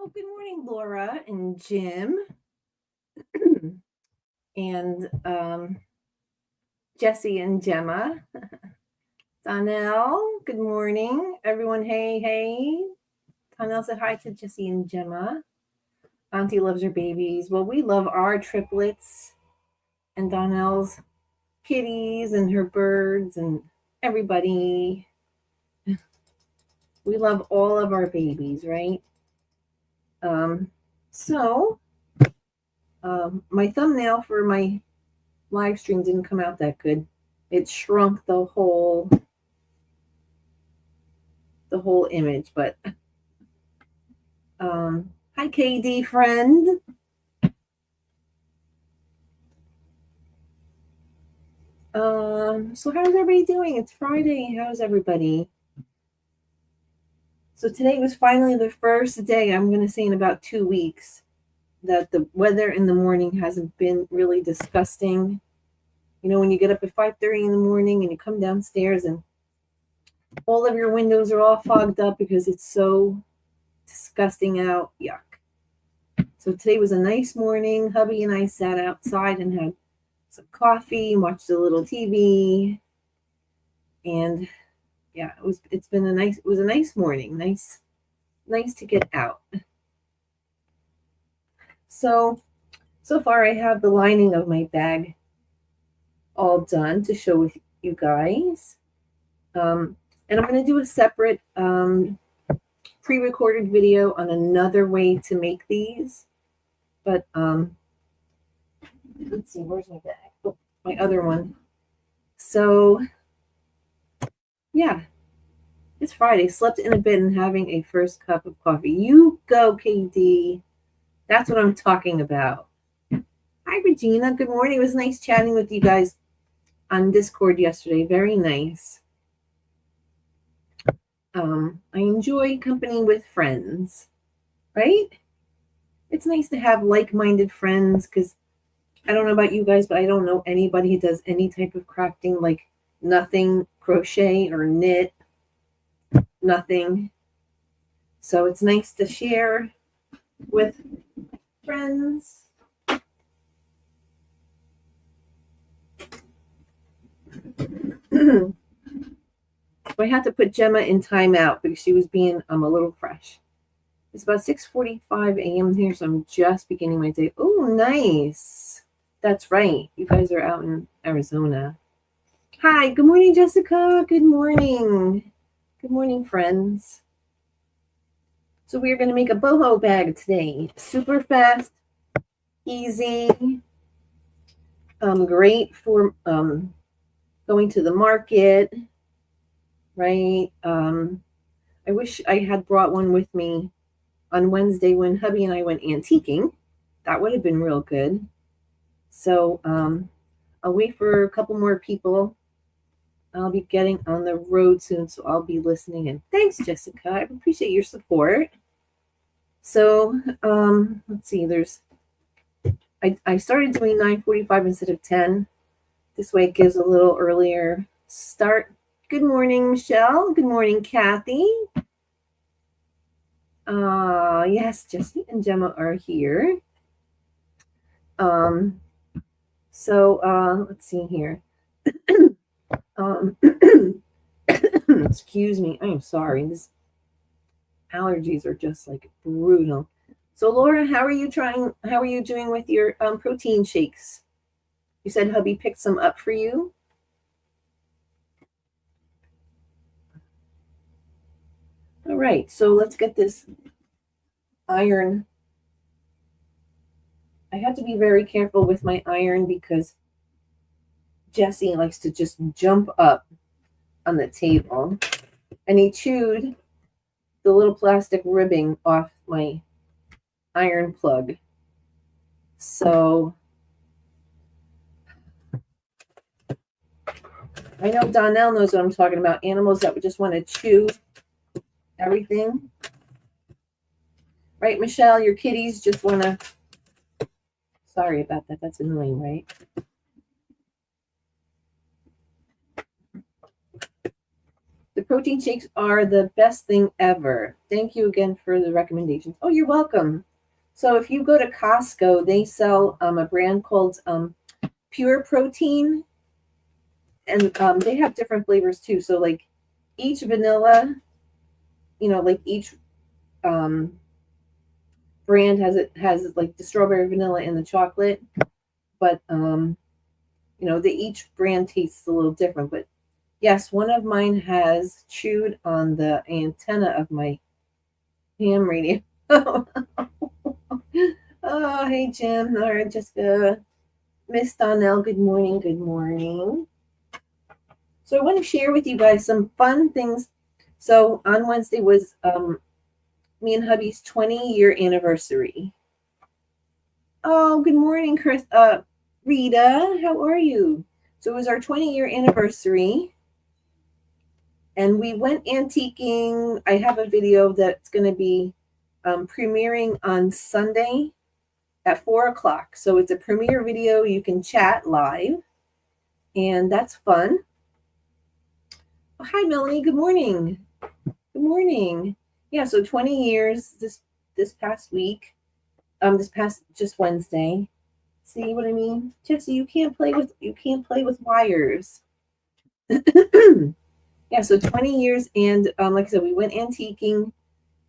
Well, good morning, Laura and Jim and Jesse and Gemma. Donnell, good morning. Everyone, hey, hey. Donnell said hi to Jesse and Gemma. Auntie loves her babies. Well, we love our triplets and Donnell's kitties and her birds and everybody. We love all of our babies, right? So my thumbnail for my live stream didn't come out that good. It shrunk the whole image, but hi KD friend. So how's everybody doing? It's Friday. How's everybody? So today was finally the first day, I'm going to say in about 2 weeks, that the weather in the morning hasn't been really disgusting. You know, when you get up at 5:30 in the morning and you come downstairs and all of your windows are all fogged up because it's so disgusting out. Yuck. So today was a nice morning. Hubby and I sat outside and had some coffee, watched a little TV, and yeah, it was a nice morning. Nice to get out. So far I have the lining of my bag all done to show with you guys. And I'm going to do a separate pre-recorded video on another way to make these. But let's see, where's my bag? Oh, my other one. So yeah, it's Friday. Slept in a bed and having a first cup of coffee. You go, KD. That's what I'm talking about. Hi, Regina. Good morning. It was nice chatting with you guys on Discord yesterday. Very nice. I enjoy company with friends, right? It's nice to have like-minded friends because I don't know about you guys, but I don't know anybody who does any type of crafting, like nothing crochet or knit, nothing. So it's nice to share with friends. I had to put Gemma in timeout because she was being a little fresh. It's about 6:45 a.m. here, so I'm just beginning my day. Oh, nice. That's right. You guys are out in Arizona. Hi. Good morning, Jessica. Good morning. Good morning, friends. So we are going to make a boho bag today. Super fast, easy, great for going to the market, right? I wish I had brought one with me on Wednesday when hubby and I went antiquing. That would have been real good. So I'll wait for a couple more people. I'll be getting on the road soon, so I'll be listening. And thanks, Jessica. I appreciate your support. So let's see. I started doing 9:45 instead of 10. This way it gives a little earlier start. Good morning, Michelle. Good morning, Kathy. Yes, Jesse and Gemma are here. So let's see here. Excuse me. I am sorry. These allergies are just like brutal. So Laura, how are you doing with your protein shakes? You said hubby picked some up for you. All right, so let's get this iron. I have to be very careful with my iron because Jesse likes to just jump up on the table, and he chewed the little plastic ribbing off my iron plug. So I know Donnell knows what I'm talking about. Animals that would just want to chew everything. Right, Michelle? Your kitties just want to... Sorry about that. That's annoying, right? The protein shakes are the best thing ever. Thank you again for the recommendations. Oh, you're welcome. So if you go to Costco, they sell a brand called Pure Protein, and they have different flavors too. So like each vanilla, like each um, brand has like the strawberry, vanilla, and the chocolate, but they each brand tastes a little different. But yes, one of mine has chewed on the antenna of my ham radio. Oh, hey Jim, Laura, Jessica, Miss Donnell. Good morning. Good morning. So I want to share with you guys some fun things. So on Wednesday was me and hubby's 20-year anniversary. Oh, good morning, Chris. Rita, how are you? So it was our 20-year anniversary, and we went antiquing. I have a video that's going to be premiering on Sunday at 4 o'clock. So it's a premiere video. You can chat live, and that's fun. Oh, hi, Melanie. Good morning. Good morning. Yeah, so 20 years this past week. This past just Wednesday. See what I mean? Jesse, you can't play with wires. Yeah, so 20 years, and like I said, we went antiquing,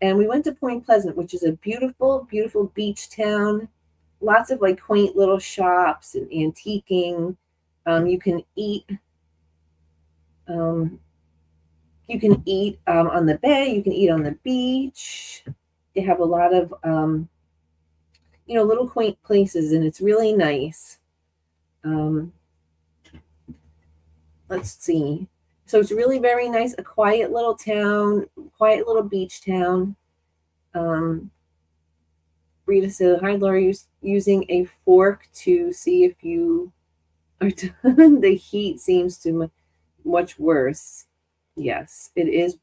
and we went to Point Pleasant, which is a beautiful, beautiful beach town. Lots of like quaint little shops and antiquing. You can eat. You can eat on the bay. You can eat on the beach. They have a lot of little quaint places, and it's really nice. Let's see. So it's really very nice. A quiet little town, quiet little beach town. Rita said, "Hi, Laura. Using a fork to see if you are done. The heat seems to much worse." Yes, it is.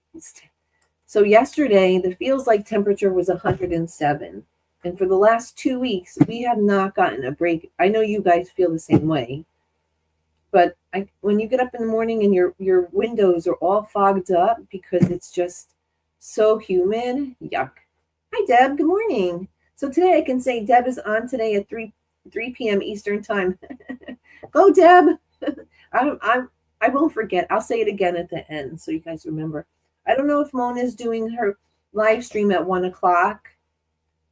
So yesterday, the feels like temperature was 107. And for the last 2 weeks, we have not gotten a break. I know you guys feel the same way. But when you get up in the morning and your windows are all fogged up because it's just so humid, yuck. Hi, Deb. Good morning. So today I can say Deb is on today at 3 p.m. Eastern time. Go, Deb. I won't forget. I'll say it again at the end so you guys remember. I don't know if Mona's doing her live stream at 1 o'clock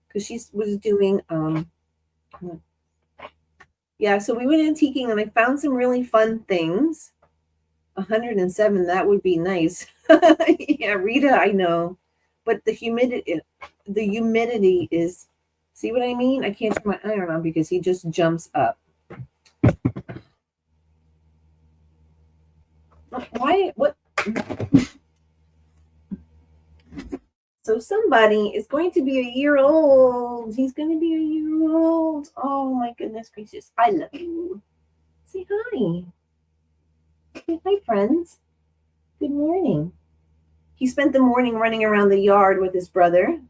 because she was doing yeah, so we went antiquing and I found some really fun things. 107, that would be nice. Yeah, Rita, I know. But the humidity is, see what I mean? I can't turn my iron on because he just jumps up. Why? What? So somebody is going to be a year old. He's going to be a year old. Oh my goodness gracious. I love you. Say hi. Say hi, friends. Good morning. He spent the morning running around the yard with his brother.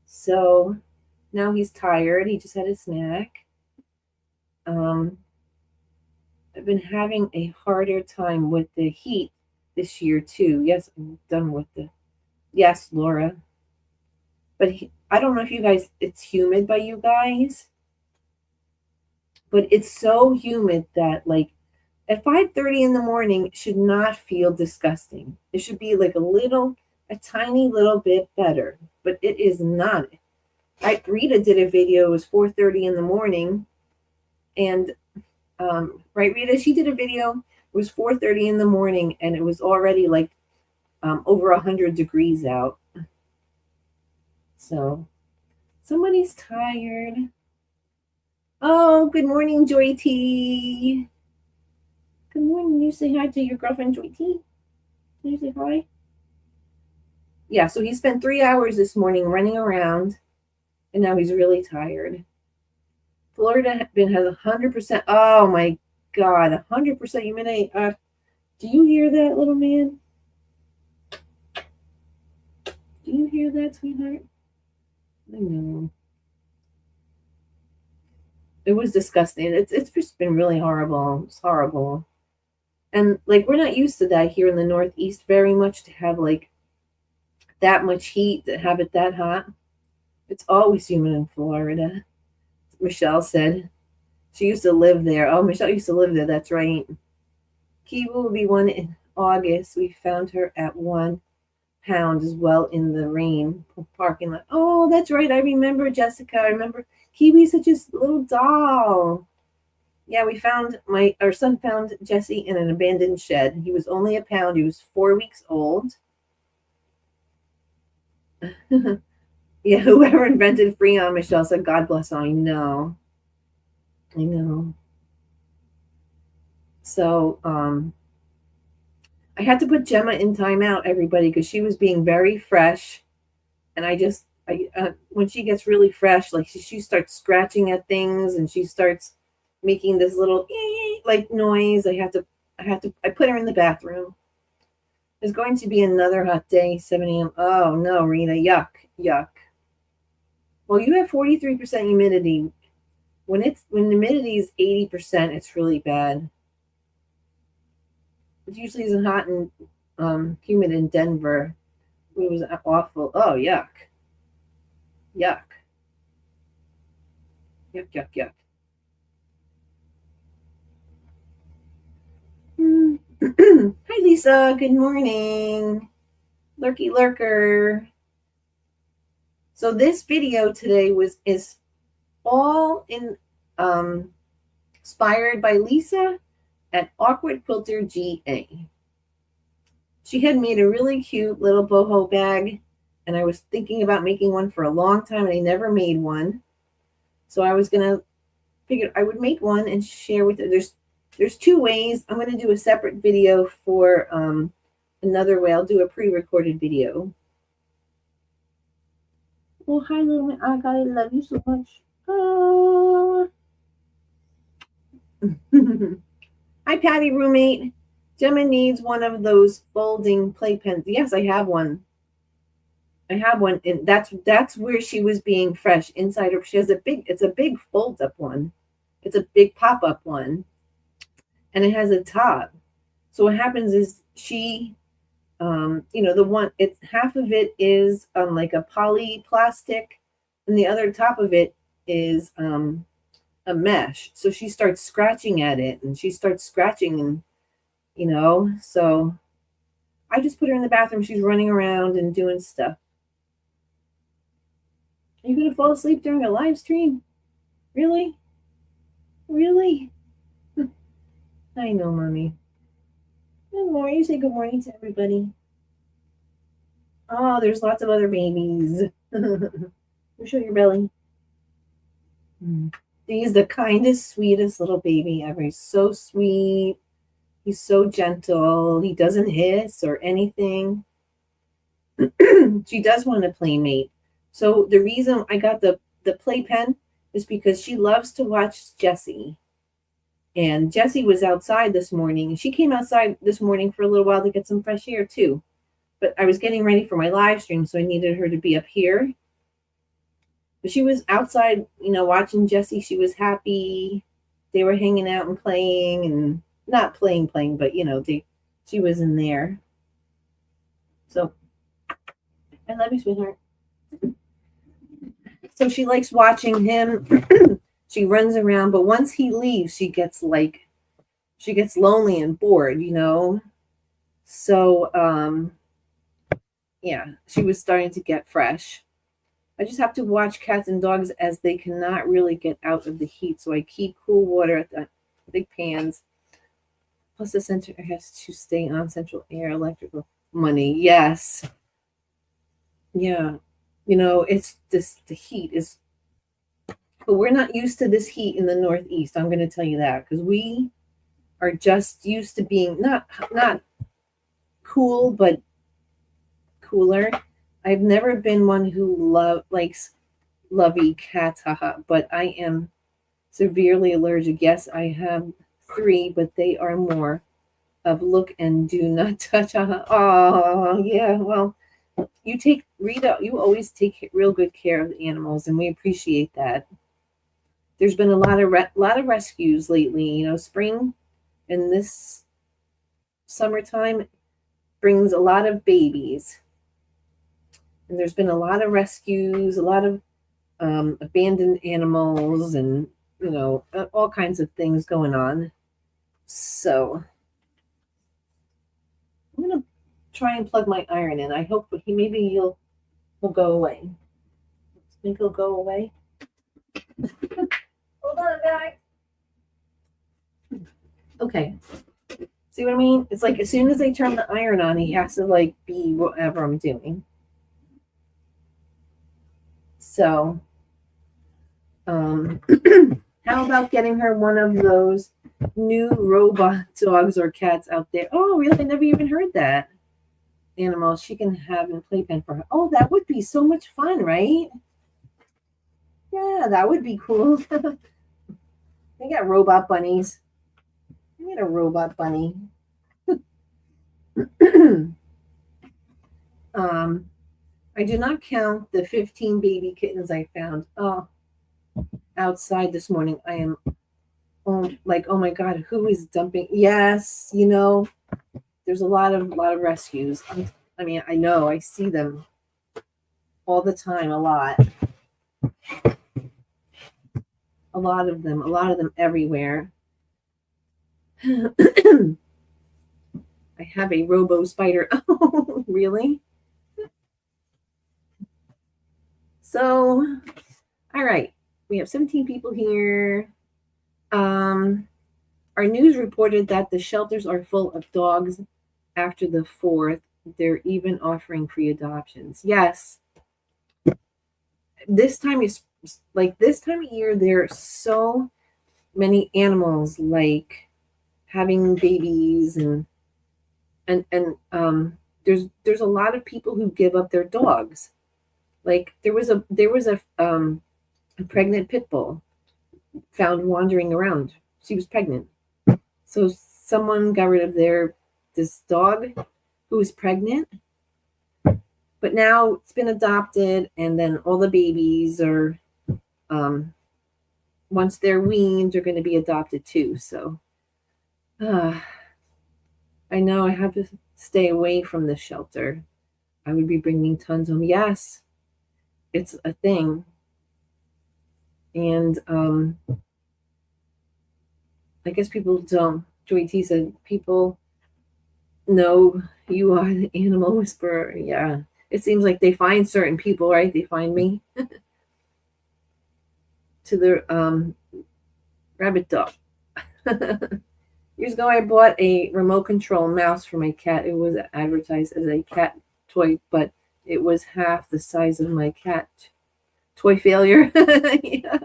So now he's tired. He just had a snack. I've been having a harder time with the heat this year too. Yes, I'm done with the. Yes, Laura. But I don't know if you guys, it's humid by you guys, but it's so humid that like at 5:30 in the morning should not feel disgusting. It should be like a tiny little bit better, but it is not. Rita did a video. It was 4:30 in the morning, and right, Rita, she did a video. It was 4:30 in the morning, and it was already like over 100 degrees out. So somebody's tired. Oh, good morning, Joy T. Good morning. You say hi to your girlfriend, Joy T. Can you say hi? Yeah, so he spent 3 hours this morning running around, and now he's really tired. Florida has 100%. Oh my God, 100% humidity. Do you hear that, little man? Do you hear that, sweetheart? I know. It was disgusting. It's just been really horrible. It's horrible. And like, we're not used to that here in the Northeast very much, to have like that much heat, to have it that hot. It's always humid in Florida. Michelle said she used to live there. Oh, Michelle used to live there. That's right. Kiva will be one in August. We found her at £1 as well in the rain parking lot. Oh, that's right. I remember, Jessica. I remember Kiwi's such a little doll. Yeah, our son found Jesse in an abandoned shed. He was only £1. He was 4 weeks old. Yeah, whoever invented Freon, Michelle said, God bless him. I know. So, I had to put Gemma in timeout, everybody, because she was being very fresh. And when she gets really fresh, like she starts scratching at things, and she starts making this little like noise. I put her in the bathroom. There's going to be another hot day, 7 a.m. Oh no, Rita, yuck, yuck. Well, you have 43% humidity. When the humidity is 80%, it's really bad. It usually isn't hot and humid in Denver. It was awful. Oh, yuck. Yuck. Yuck, yuck, yuck. Hi, Lisa. Good morning. Lurky lurker. So this video today is all inspired by Lisa at Awkward Quilter GA. She had made a really cute little boho bag, and I was thinking about making one for a long time, and I never made one. So I was gonna figure I would make one and share with her. There's two ways. I'm gonna do a separate video for another way. I'll do a pre-recorded video. Oh, hi, little Aga. I love you so much. Oh. Hi, Patty, roommate. Gemma needs one of those folding playpens. Yes, I have one. And that's where she was being fresh inside her. She has it's a big fold up one. It's a big pop up one, and it has a top. So what happens is she, the one, it's half of it is like a poly plastic, and the other top of it is a mesh. So she starts scratching at it, and she starts scratching, and so I just put her in the bathroom. She's running around and doing stuff. Are you gonna fall asleep during a live stream? Really? I know, mommy. Good morning. You say good morning to everybody. Oh, there's lots of other babies. Show your belly. He's the kindest, sweetest little baby ever. He's so sweet. He's so gentle. He doesn't hiss or anything. She does want a playmate. So the reason I got the playpen is because she loves to watch Jessie. And Jessie was outside this morning. She came outside this morning for a little while to get some fresh air too. But I was getting ready for my live stream, so I needed her to be up here. But she was outside, watching Jessie. She was happy. They were hanging out and playing, and not playing, but she was in there. So I love you, sweetheart. So she likes watching him. She runs around, but once he leaves, she gets lonely and bored, So yeah, she was starting to get fresh. I just have to watch cats and dogs as they cannot really get out of the heat. So I keep cool water at the big pans. Plus the center has to stay on central air, electrical money. Yes. Yeah. It's the heat is, but we're not used to this heat in the Northeast. I'm going to tell you that, because we are just used to being not cool, but cooler. I've never been one who likes lovey cats, haha, but I am severely allergic. Yes, I have 3, but they are more of look and do not touch. Haha. Oh, yeah. Well, Rita, you always take real good care of the animals, and we appreciate that. There's been a lot of rescues lately. Spring and this summertime brings a lot of babies. And there's been a lot of rescues, a lot of abandoned animals, and, all kinds of things going on. So I'm going to try and plug my iron in. I hope maybe he'll go away. Think he'll go away? Hold on, guys. Okay. See what I mean? It's like as soon as I turn the iron on, he has to like be whatever I'm doing. So, how about getting her one of those new robot dogs or cats out there? Oh, really? I never even heard that. Animal she can have in playpen for her. Oh, that would be so much fun, right? Yeah, that would be cool. They got robot bunnies. I need a robot bunny. I do not count the 15 baby kittens I found outside this morning. I am oh my God, who is dumping? Yes, there's a lot of rescues. I mean, I know I see them all the time, a lot of them everywhere. I have a robo spider. Oh, really? So, all right, we have 17 people here. Our news reported that the shelters are full of dogs after the 4th. They're even offering free adoptions. Yes. This time of year, there are so many animals like having babies and there's a lot of people who give up their dogs. Like there was a pregnant pit bull found wandering around. She was pregnant. So someone got rid of this dog who was pregnant, but now it's been adopted, and then all the babies are, once they're weaned, they're going to be adopted too. So I know I have to stay away from the shelter. I would be bringing tons home. Yes, it's a thing. And I guess people don't. Joy T said, people know you are the animal whisperer. Yeah. It seems like they find certain people, right? They find me. To the rabbit dog. Years ago, I bought a remote control mouse for my cat. It was advertised as a cat toy, but it was half the size of my cat toy failure. Yeah.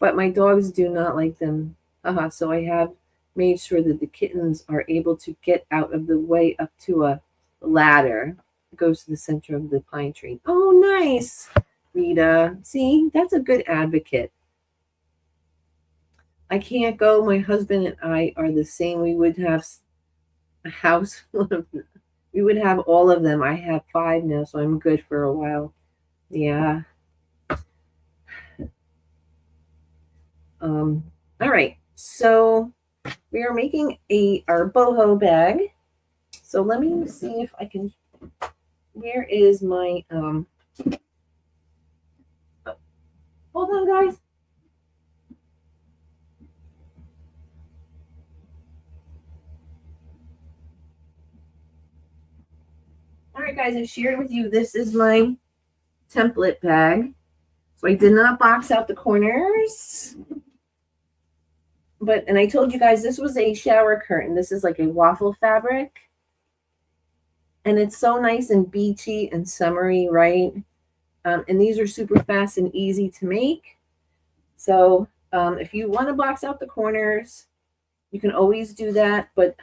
But my dogs do not like them. So I have made sure that the kittens are able to get out of the way up to a ladder. It goes to the center of the pine tree. Oh, nice, Rita. See, that's a good advocate. I can't go. My husband and I are the same. We would have a house full of them. We would have all of them. I have 5 now, so I'm good for a while. Yeah. All right. So we are making our boho bag. So let me see if I can. Where is my oh, hold on, guys. All right, guys, I shared with you, this is my template bag. So I did not box out the corners. And I told you guys this was a shower curtain. This is like a waffle fabric. And it's so nice and beachy and summery, right? And these are super fast and easy to make. So if you want to box out the corners, you can always do that. But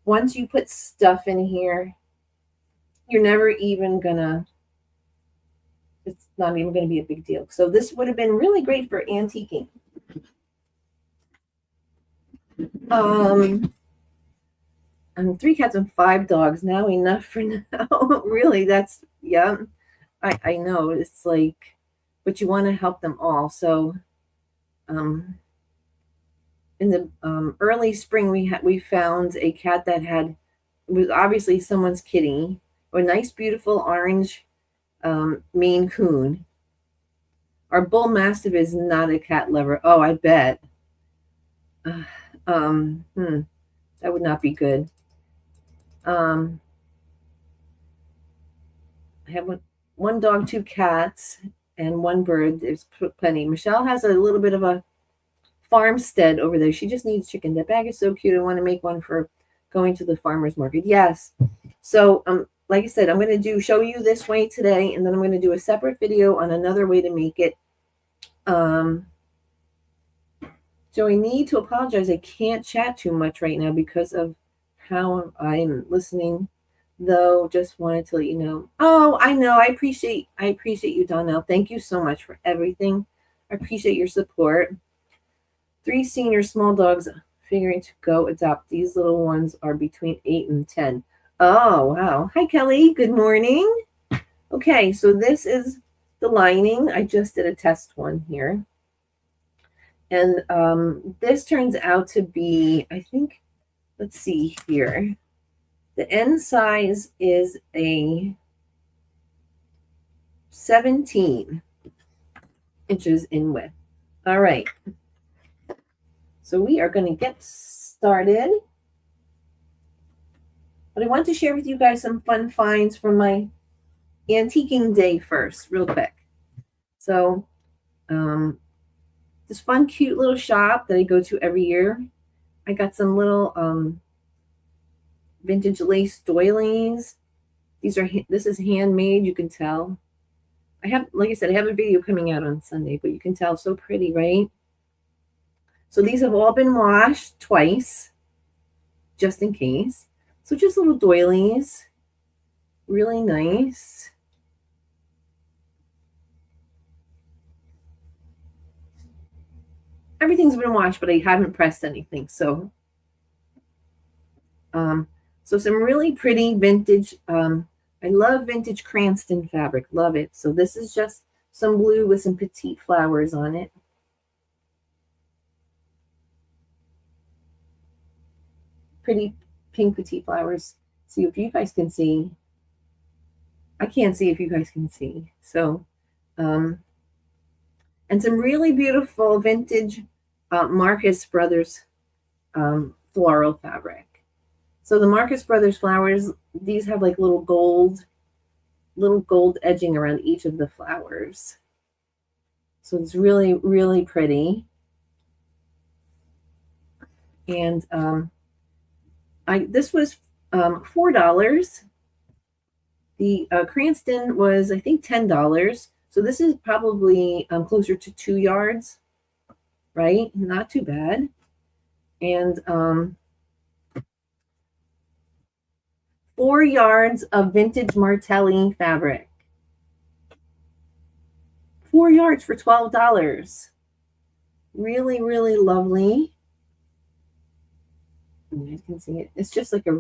once you put stuff in here, you're never even gonna, it's not even gonna be a big deal. So this would have been really great for antiquing. 3 cats and 5 dogs. Now enough for now. Really, that's, yeah. I know, it's like, but you want to help them all. So in the early spring, we found a cat that was obviously someone's kitty, a nice, beautiful orange Maine Coon. Our bull mastiff is not a cat lover. Oh, I bet. Uh, that would not be good. I have one dog, two cats, and one bird. There's plenty. Michelle has a little bit of a farmstead over there. She just needs chicken. That bag is so cute. I want to make one for going to the farmer's market. Yes. So, like I said, I'm going to show you this way today, and then I'm going to do a separate video on another way to make it. So I need to apologize. I can't chat too much right now because of how I'm listening, though. Just wanted to let you know. Oh, I know. I appreciate you, Donnell. Thank you so much for everything. I appreciate your support. 3 senior small dogs figuring to go adopt. These little ones are between 8 and 10. Oh, wow. Hi, Kelly. Good morning. Okay, so this is the lining. I just did a test one here. And this turns out to be, I think, let's see here. The end size is a 17 inches in width. All right. So we are going to get started. But I want to share with you guys some fun finds from my antiquing day first, real quick. So this fun, cute little shop that I go to every year. I got some little vintage lace doilies. This is handmade, you can tell. Like I said, I have a video coming out on Sunday, but you can tell, so pretty, right? So these have all been washed twice, just in case. So just little doilies, really nice. Everything's been washed, but I haven't pressed anything. So some really pretty vintage. I love vintage Cranston fabric. Love it. So this is just some blue with some petite flowers on it. Pretty pink petite flowers. See if you guys can see. I can't see if you guys can see. So, and some really beautiful vintage Marcus Brothers floral fabric. So the Marcus Brothers flowers, these have like little gold edging around each of the flowers. So it's really, really pretty. And this was $4. The Cranston was, I think, $10. So this is probably closer to 2 yards, right? Not too bad. And 4 yards of vintage Martelli fabric. 4 yards for $12. Really, really lovely. You guys can see it. It's just like a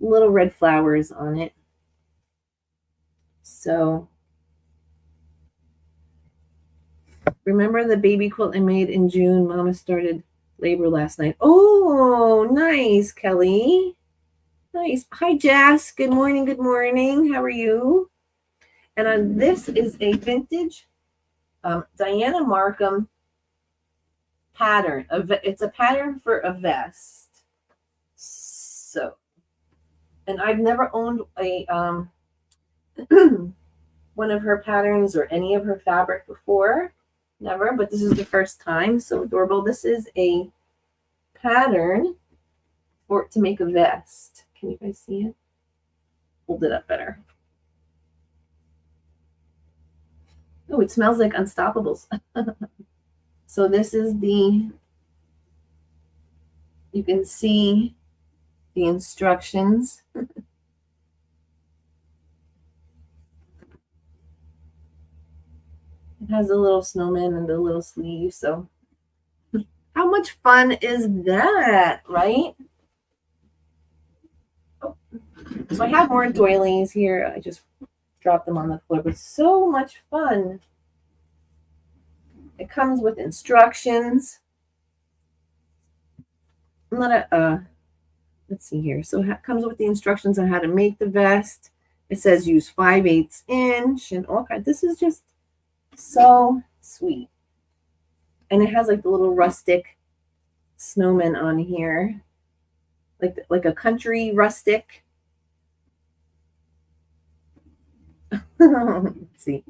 little red flowers on it. So remember the baby quilt I made in June? Mama started labor last night. Oh, nice, Kelly. Nice. Hi, Jess. Good morning. Good morning. How are you? And this is a vintage Diana Markham pattern. It's a pattern for a vest. So, and I've never owned a one of her patterns or any of her fabric before. Never, but this is the first time. So adorable. This is a pattern to make a vest. Can you guys see it? Hold it up better. Oh, it smells like Unstoppables. So this is you can see the instructions. It has a little snowman and a little sleeve. So how much fun is that, right? Oh. So I have more doilies here. I just dropped them on the floor, but so much fun. It comes with instructions. I'm not let's see here. So it comes with the instructions on how to make the vest. It says use 5/8 inch and all kinds. This is just so sweet. And it has like the little rustic snowman on here. Like a country rustic. Let's see.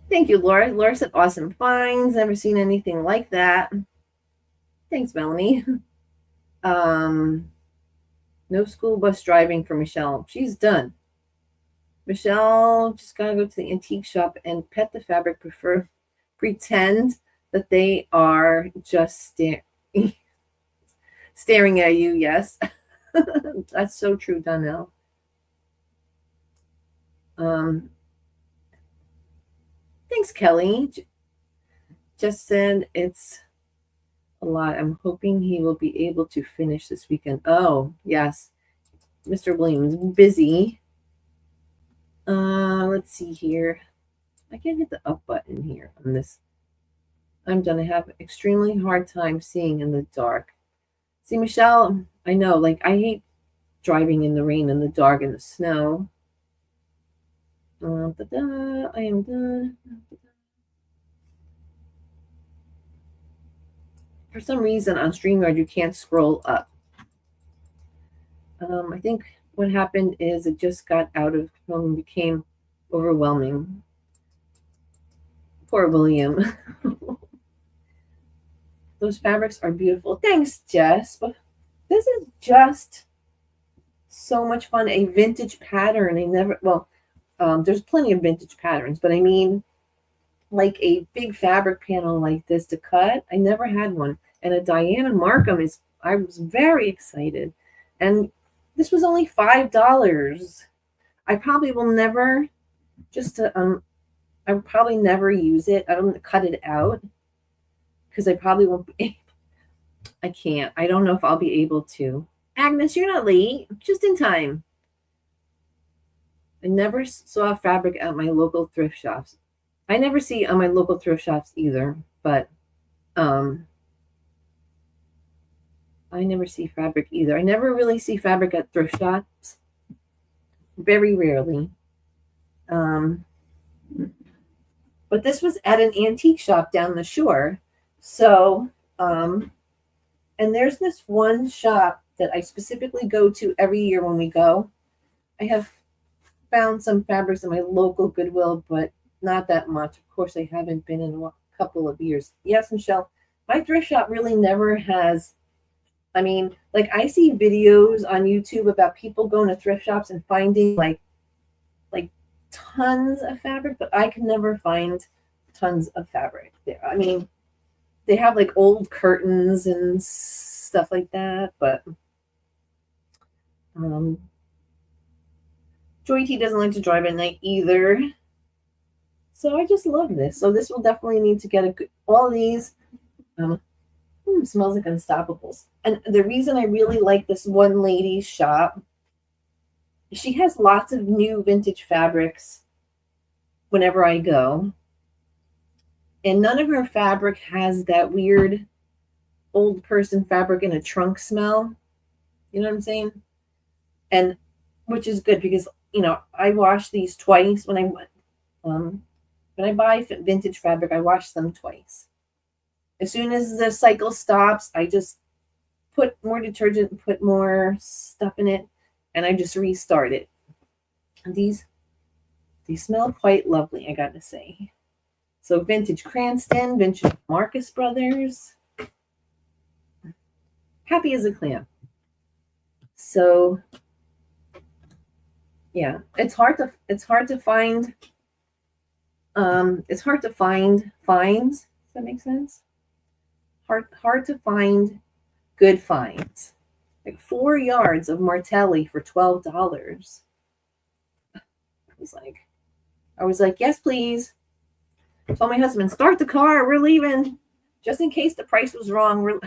Thank you, Laura. Laura said awesome finds. Never seen anything like that. Thanks, Melanie. No school bus driving for Michelle. She's done. Michelle just gotta go to the antique shop and pet the fabric. Pretend that they are just staring at you. Yes, that's so true, Donnell. Thanks, Kelly. Just said it's a lot. I'm hoping he will be able to finish this weekend. Oh, yes. Mr. Williams, busy. Let's see here. I can't hit the up button here on this. I'm gonna have an extremely hard time seeing in the dark. See, Michelle, I know, like, I hate driving in the rain and the dark and the snow. I am done. For some reason on StreamYard you can't scroll up. I think what happened is it just got out of control and became overwhelming. Poor William. Those fabrics are beautiful. Thanks, Jess. But this is just so much fun. A vintage pattern. There's plenty of vintage patterns, but I mean, like a big fabric panel like this to cut. I never had one. And a Diana Markham I was very excited. And this was only $5. I probably will never I would probably never use it. I don't cut it out because I probably won't be. I can't. I don't know if I'll be able to. Agnes, you're not late. Just in time. I never saw fabric at my local thrift shops. I never see on my local thrift shops either, but I never see fabric either. I never really see fabric at thrift shops. Very rarely. But this was at an antique shop down the shore. So, and there's this one shop that I specifically go to every year when we go. I have found some fabrics in my local Goodwill, but not that much. Of course, I haven't been in a couple of years. Yes, Michelle, my thrift shop really never has. I mean, like I see videos on YouTube about people going to thrift shops and finding like tons of fabric, but I can never find tons of fabric there. I mean, they have like old curtains and stuff like that, but Joy T doesn't like to drive at night either. So I just love this. So this will definitely need to get all of these. Smells like Unstoppables. And the reason I really like this one lady's shop, she has lots of new vintage fabrics whenever I go. And none of her fabric has that weird old person fabric in a trunk smell. You know what I'm saying? And which is good because, I wash these twice when I buy vintage fabric, I wash them twice. As soon as the cycle stops, I just put more detergent, put more stuff in it, and I just restart it. And these smell quite lovely, I gotta say. So vintage Cranston, vintage Marcus Brothers. Happy as a clam. So yeah, it's hard to find finds. Does that make sense? Hard to find good finds. Like 4 yards of Martelli for $12. I was like, yes, please. I told my husband, start the car, we're leaving. Just in case the price was wrong.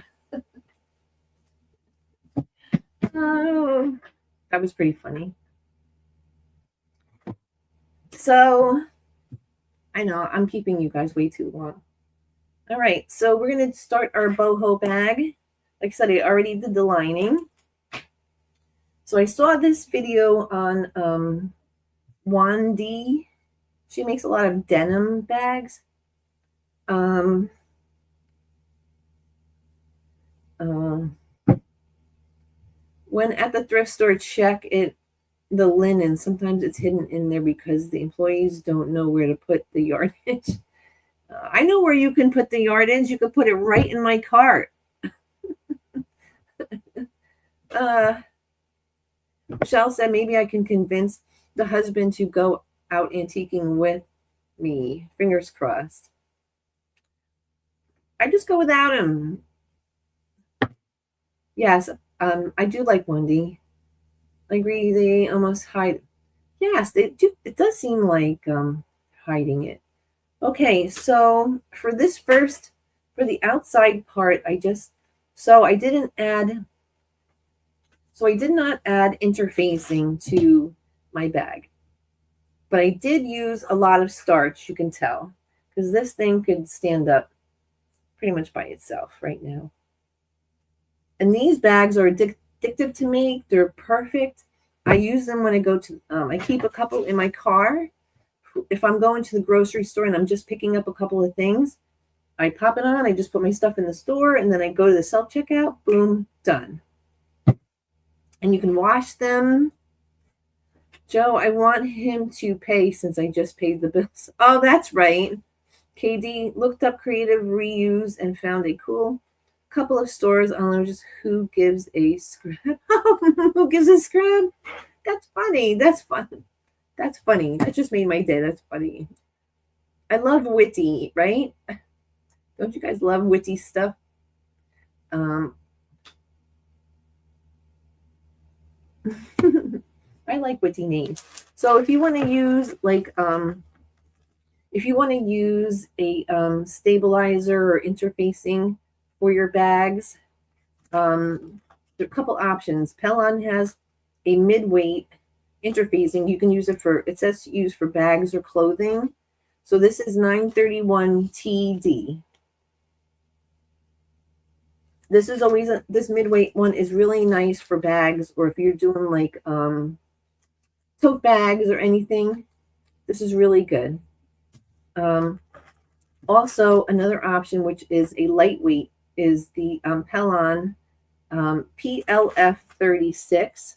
Oh, that was pretty funny. So I know, I'm keeping you guys way too long. All right, so we're going to start our boho bag. Like I said, I already did the lining. So I saw this video on Wandy. She makes a lot of denim bags. When at the thrift store, check the linen. Sometimes it's hidden in there because the employees don't know where to put the yardage. I know where you can put the yardage. You can put it right in my cart. Michelle said maybe I can convince the husband to go out antiquing with me. Fingers crossed. I just go without him. Yes, I do like Wendy. I agree. They almost hide. Yes, they do. It does seem like hiding it. Okay, so for this first, for the outside part, I did not add interfacing to my bag. But I did use a lot of starch, you can tell, because this thing could stand up pretty much by itself right now. And these bags are addictive to me. They're perfect. I use them when I go to, I keep a couple in my car. If I'm going to the grocery store and I'm just picking up a couple of things, I pop it on, I just put my stuff in the store, and then I go to the self-checkout, boom, done. And you can wash them. Joe, I want him to pay since I just paid the bills. Oh, that's right. KD looked up creative reuse and found a cool couple of stores on just who gives a scrap. Who gives a scrap? That's funny. That's fun. That's funny. That just made my day. That's funny. I love witty, right? Don't you guys love witty stuff? I like witty names. So if you want to use if you want to use a stabilizer or interfacing for your bags, there are a couple options. Pellon has a mid-weight interfacing. You can use it for, it says use for bags or clothing. So this is 931 TD. This is always, this mid-weight one is really nice for bags, or if you're doing like tote bags or anything, this is really good. Also, another option, which is a lightweight, is the Pellon PLF 36.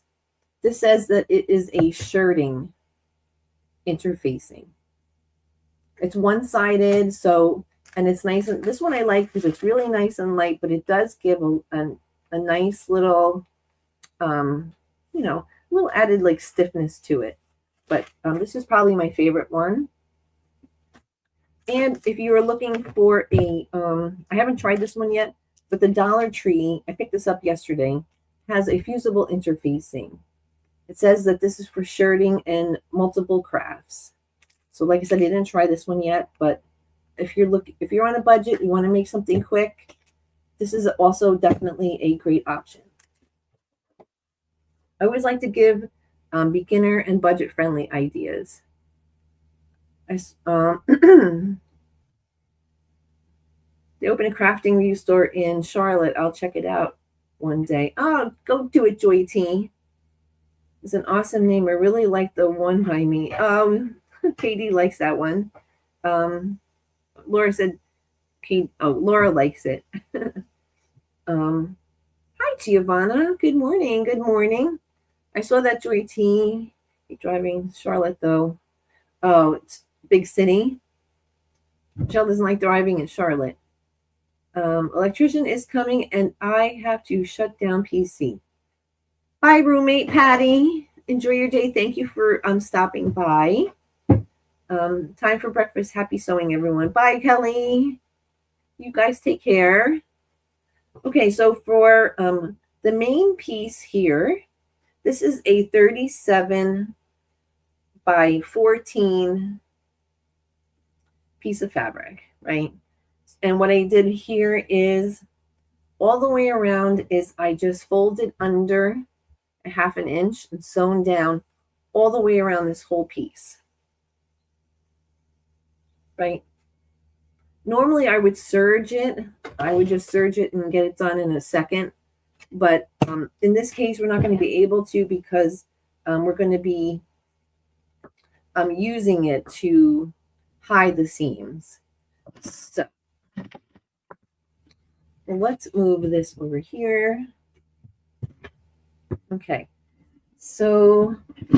This says that it is a shirting interfacing. It's one-sided, so, and it's nice. And this one I like because it's really nice and light, but it does give a nice little, you know, a little added like stiffness to it. But this is probably my favorite one. And if you are looking for a, I haven't tried this one yet, but the Dollar Tree, I picked this up yesterday, has a fusible interfacing. It says that this is for shirting and multiple crafts. So like I said, I didn't try this one yet, but if you're on a budget, you want to make something quick, this is also definitely a great option. I always like to give beginner and budget friendly ideas. They opened a crafting review store in Charlotte. I'll check it out one day. Oh, go do it, Joy T. It's an awesome name. I really like the one by me. Katie likes that one. Laura said, Laura likes it. Hi, Giovanna. Good morning. Good morning. I saw that Joy T. Driving Charlotte, though. Oh, it's big city. Michelle doesn't like driving in Charlotte. Electrician is coming, and I have to shut down PC. Bye, roommate Patty. Enjoy your day. Thank you for stopping by. Time for breakfast. Happy sewing, everyone. Bye, Kelly. You guys take care. Okay, so for the main piece here, this is a 37 by 14 piece of fabric, right? And what I did here is all the way around is I just folded under a 1/2 inch and sewn down all the way around this whole piece. right? Normally I would serge it. I would just serge it and get it done in a second. But in this case, we're not going to be able to because we're going to be using it to hide the seams. So let's move this over here. Okay, so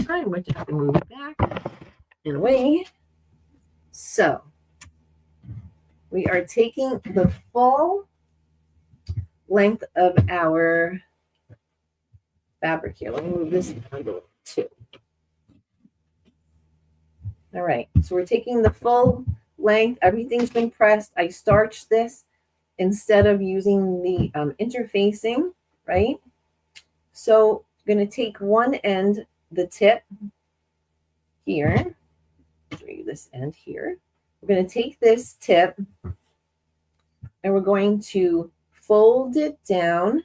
I'm going to have to move it back and away. So we are taking the full length of our fabric here. Let me move this down too. All right, so we're taking the full length. Everything's been pressed. I starched this instead of using the interfacing, right? So I'm going to take one end, the tip here. Show you this end here. We're going to take this tip and we're going to fold it down.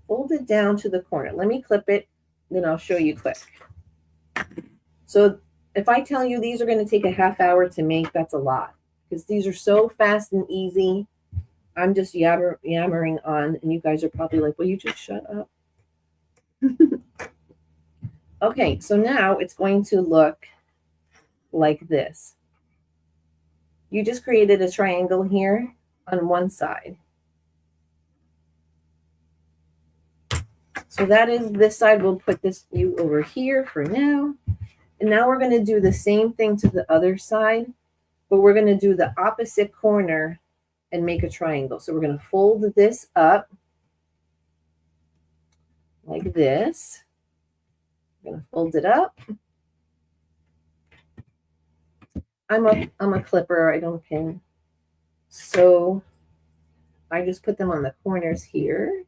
Fold it down to the corner. Let me clip it, then I'll show you quick. So if I tell you these are going to take a half hour to make, that's a lot because these are so fast and easy. I'm just yammering on, and you guys are probably like, well, you just shut up. Okay, so now it's going to look like this. You just created a triangle here on one side. So that is this side. We'll put you over here for now. And now we're going to do the same thing to the other side, but we're going to do the opposite corner and make a triangle. So we're going to fold this up like this. I'm going to fold it up. I'm a clipper. I don't pin. So I just put them on the corners here.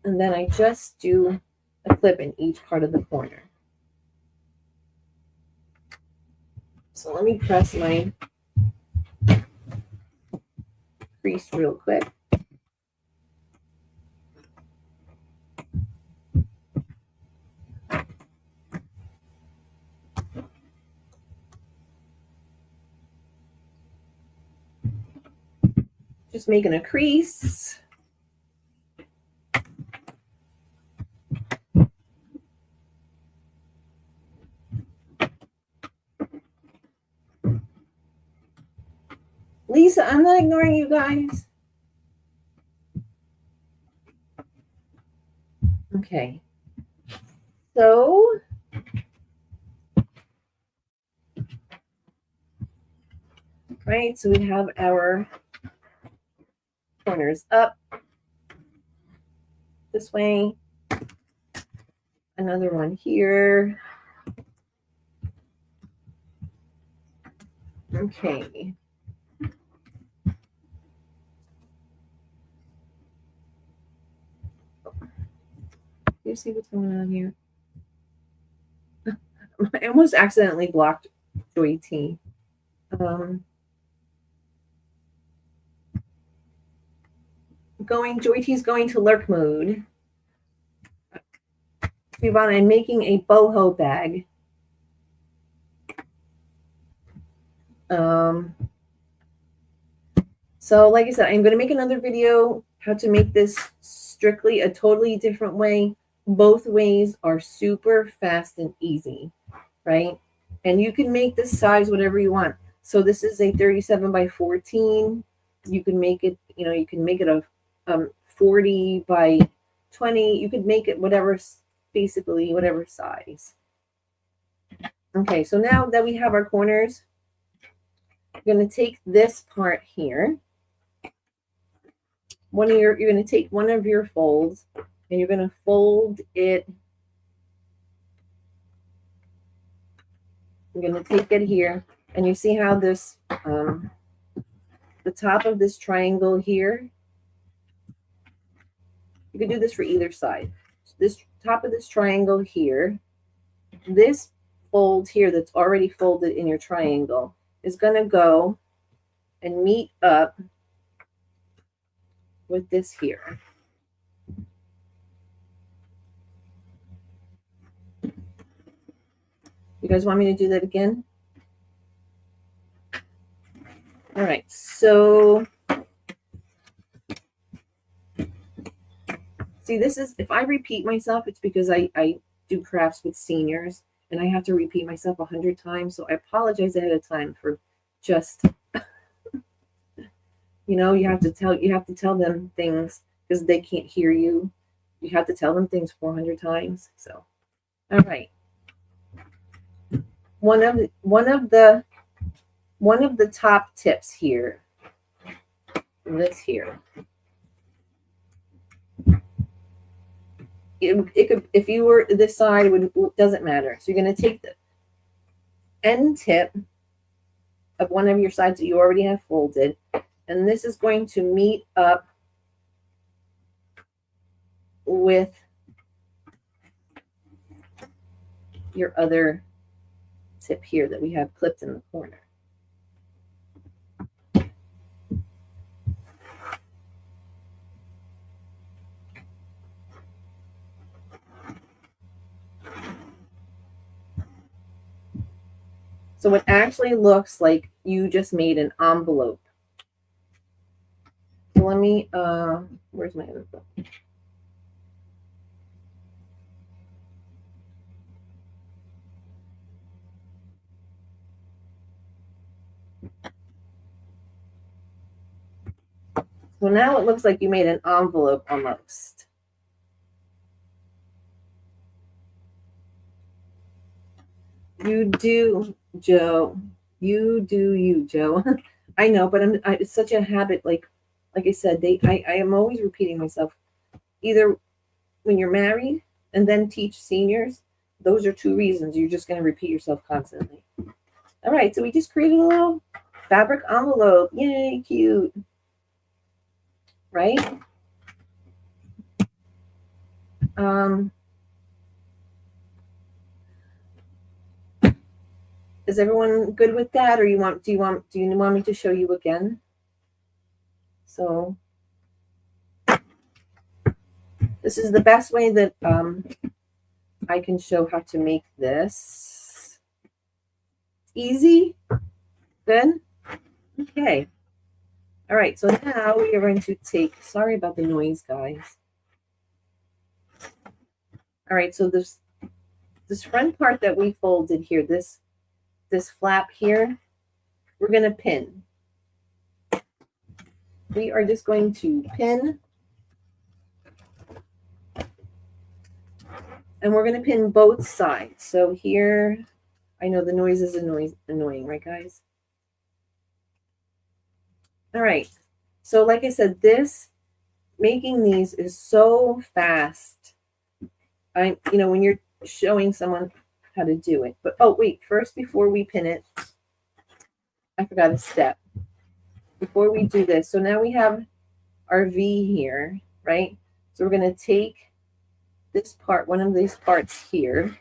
And then I just do a clip in each part of the corner. So let me press my crease real quick. Just making a crease. Lisa, I'm not ignoring you guys. Okay. So right, so we have our corners up this way. Another one here. Okay. You see what's going on here? I almost accidentally blocked Joy T. Joy T's going to lurk mode. Ivana, I'm making a boho bag. So like I said, I'm going to make another video how to make this strictly a totally different way. Both ways are super fast and easy, right? And you can make this size whatever you want. So this is a 37 by 14. You can make it, you can make it a 40 by 20. You could make it whatever, basically whatever size. Okay, so now that we have our corners, we're going to take this part here. You're going to take one of your folds and you're going to fold it. I'm going to take it here, and you see how this, the top of this triangle here, you can do this for either side. This top of this triangle here, this fold here that's already folded in your triangle is going to go and meet up with this here. You guys want me to do that again? All right, so see, this is, if I repeat myself, it's because I do crafts with seniors and I have to repeat myself 100 times. So I apologize ahead of time for just, you know, you have to tell them things because they can't hear you. You have to tell them things 400 times. So, all right. One of the top tips here, this here. It could, if you were this side, it doesn't matter. So you're going to take the end tip of one of your sides that you already have folded, and this is going to meet up with your other tip here that we have clipped in the corner. So it actually looks like you just made an envelope. So let me, where's my other book? So now it looks like you made an envelope almost. You do, Joe. You do you, Joe. I know, but it's such a habit. Like I said, I am always repeating myself. Either when you're married and then teach seniors, those are two reasons. You're just going to repeat yourself constantly. All right, so we just created a little fabric envelope. Yay, cute. Right? Is everyone good with that, or do you want me to show you again? So this is the best way that I can show how to make this. Easy? Good? Okay. All right, so now we are going to take, sorry about the noise, guys. All right, so this front part that we folded here, this flap here, we're going to pin. We are just going to pin. And we're going to pin both sides. So here, I know the noise is annoying, right, guys? All right. So like I said, making these is so fast. You know, when you're showing someone how to do it. But, oh, wait, first, before we pin it, I forgot a step. Before we do this, so now we have our V here, right? So we're going to take this part, one of these parts here,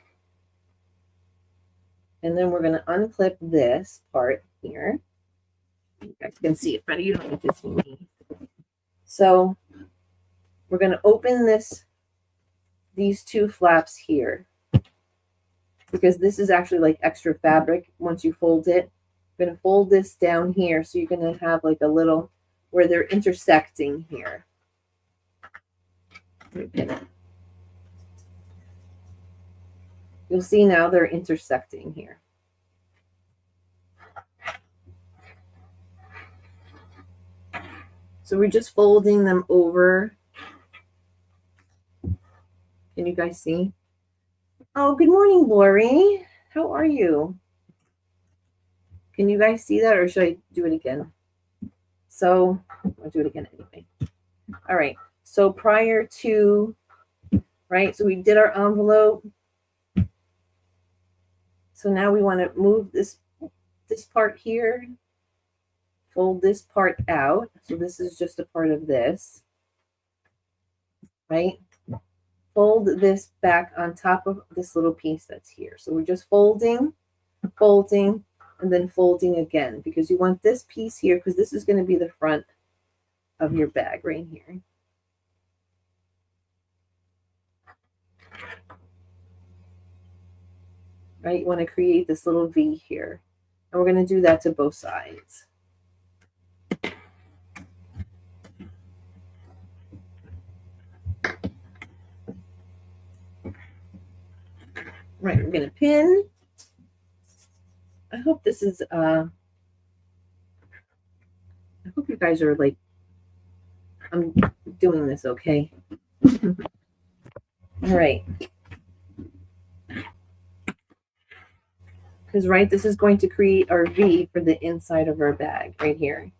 and then we're going to unclip this part here. You guys can see it better. You don't need to see me. So we're going to open these two flaps here, because this is actually like extra fabric once you fold it. I'm going to fold this down here, so you're going to have like a little where they're intersecting here. Let me pin it. You'll see now they're intersecting here. So we're just folding them over. Can you guys see? Oh, good morning, Lori. How are you? Can you guys see that, or should I do it again? So I'll do it again anyway. All right. So prior to, right, so we did our envelope. So now we want to move this part here, fold this part out. So this is just a part of this, right? Fold this back on top of this little piece that's here. So we're just folding, and then folding again, because you want this piece here, because this is going to be the front of your bag right here. right? You want to create this little V here. And we're going to do that to both sides. Right, we're going to pin. I hope this is, I hope you guys are like, I'm doing this okay. All right. Because, right, this is going to create our V for the inside of our bag right here.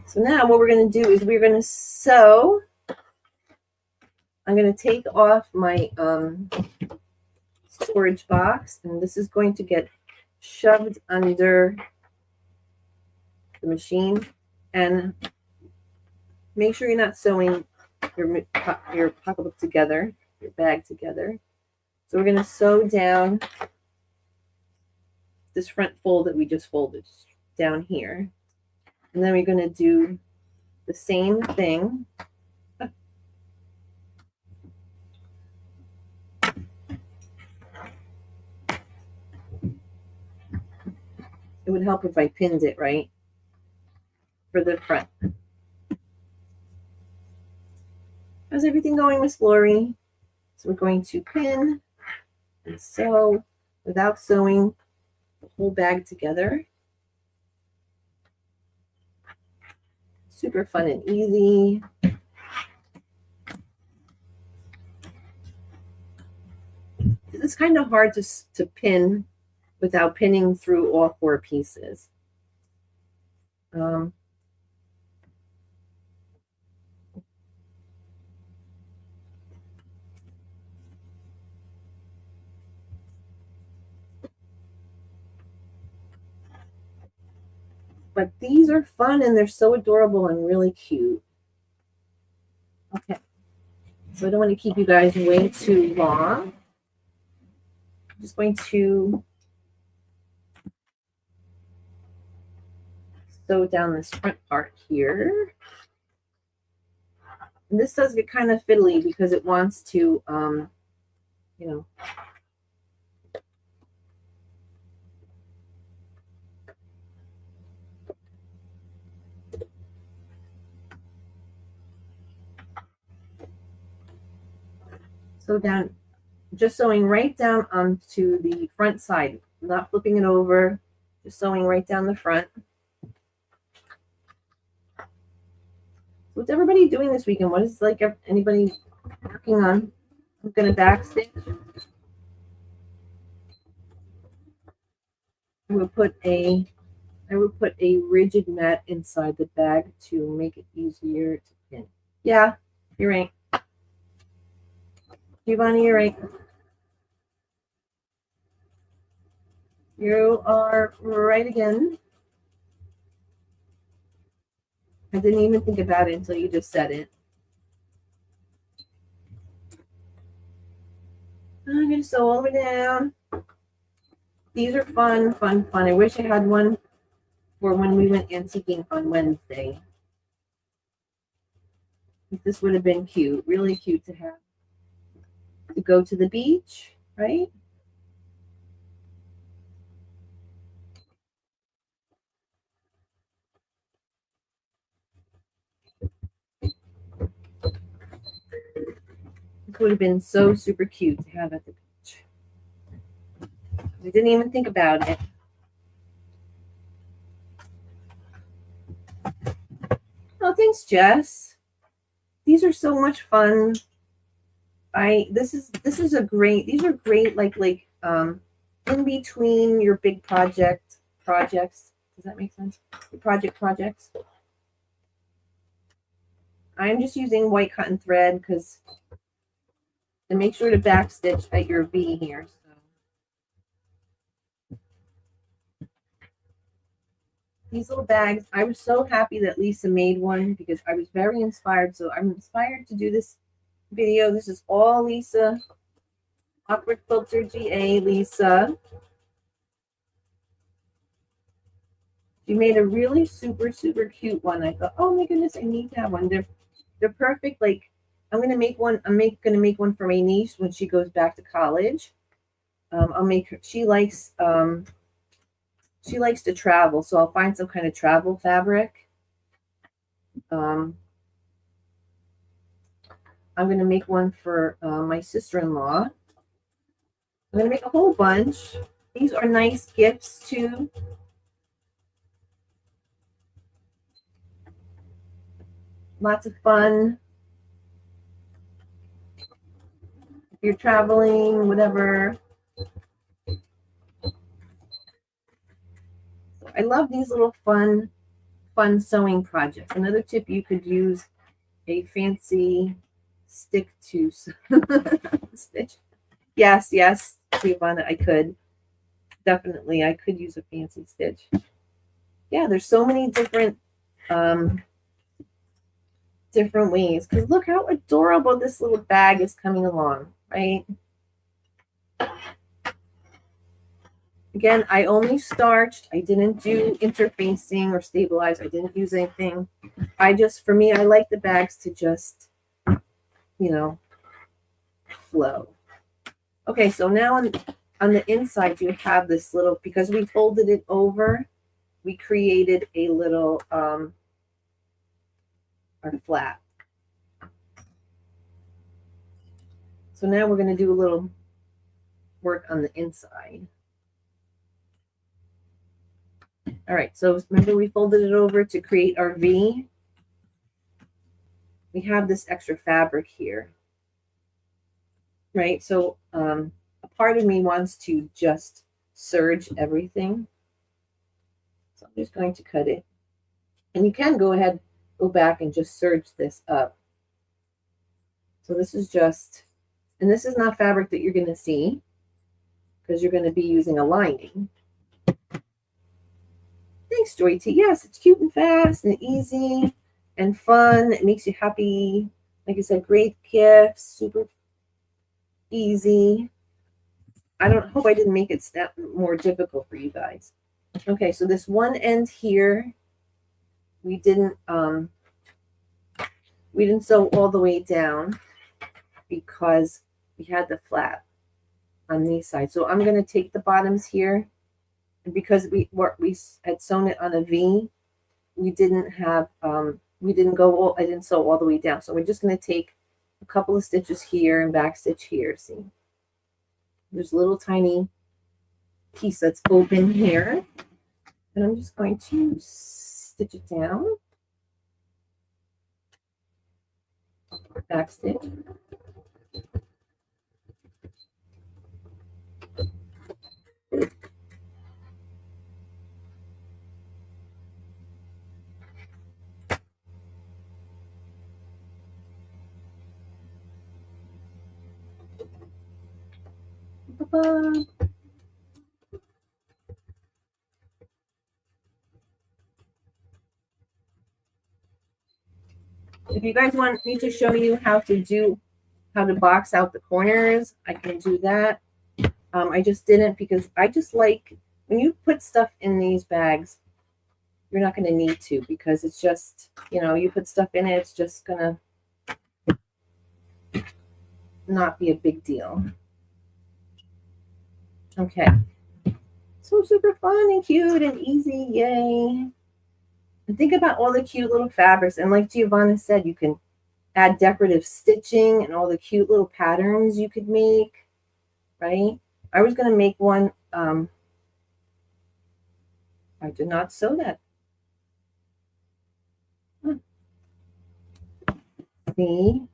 So now what we're going to do is we're going to sew. I'm going to take off my storage box, and this is going to get shoved under the machine. And make sure you're not sewing your pocketbook together, your bag together. So we're going to sew down this front fold that we just folded down here. And then we're going to do the same thing. It would help if I pinned it, right? For the front. How's everything going, Miss Lori? So we're going to pin and sew without sewing the whole bag together. Super fun and easy. It's kind of hard to pin without pinning through all 4 pieces. But these are fun and they're so adorable and really cute. Okay, so I don't want to keep you guys way too long. I'm just going to sew down this front part here. And this does get kind of fiddly because it wants to, you know, sew down, just sewing right down onto the front side, not flipping it over, just sewing right down the front. What's everybody doing this weekend? What is like anybody working on? I'm gonna backstitch. I will put a rigid mat inside the bag to make it easier to pin. Yeah, you're right. Giovanni, you're right. You are right again. I didn't even think about it until you just said it. I'm going to sew all the way down. These are fun, fun, fun. I wish I had one for when we went antiquing on Wednesday. This would have been cute, really cute to have. To go to the beach, right? It would have been so super cute to have at the beach. I didn't even think about it. Oh, thanks, Jess. These are so much fun. This is a great. These are great. Like in between your big projects. Does that make sense? Your projects. I'm just using white cotton thread because to make sure to backstitch at your V here. So these little bags, I was so happy that Lisa made one because I was very inspired. So I'm inspired to do this video. This is all Lisa. Awkward Quilter GA, Lisa. She made a really super, super cute one. I thought, oh my goodness, I need to have one. They're perfect, like I'm gonna make one. Gonna make one for my niece when she goes back to college. I'll make her. She likes to travel, so I'll find some kind of travel fabric. I'm gonna make one for my sister-in-law. I'm gonna make a whole bunch. These are nice gifts too. Lots of fun. If you're traveling, whatever. I love these little fun sewing projects. Another tip, you could use a fancy stick to stitch. Yes, Giovanna, I could. Definitely, I could use a fancy stitch. Yeah, there's so many different ways. Because look how adorable this little bag is coming along, right? Again, I only starched. I didn't do interfacing or stabilize. I didn't use anything. For me, I like the bags to just, flow. Okay, so now on the inside, you have this little, because we folded it over, we created a little our flap. So now we're going to do a little work on the inside. All right, so remember we folded it over to create our V? We have this extra fabric here, right? So a part of me wants to just serge everything. So I'm just going to cut it. And you can go back and just serge this up. So this is just, and this is not fabric that you're going to see because you're going to be using a lining. Thanks, Joy T. Yes, it's cute and fast and easy and fun. It makes you happy. Like I said, great gifts, super easy. I hope I didn't make it more difficult for you guys. Okay, so this one end here, we didn't sew all the way down because we had the flap on these sides. So I'm going to take the bottoms here, and because we had sewn it on a V, we didn't have I didn't sew all the way down. So we're just going to take a couple of stitches here and back stitch here. See, there's a little tiny piece that's open here, and I'm just going to stitch it down, back stitch. If you guys want me to show you how to box out the corners, I can do that. I just didn't because I just like when you put stuff in these bags, you're not going to need to because it's just, you put stuff in it, it's just going to not be a big deal. Okay. So super fun and cute and easy. Yay. And think about all the cute little fabrics. And like Giovanna said, you can add decorative stitching and all the cute little patterns you could make, right? I was going to make one. I did not sew that. See?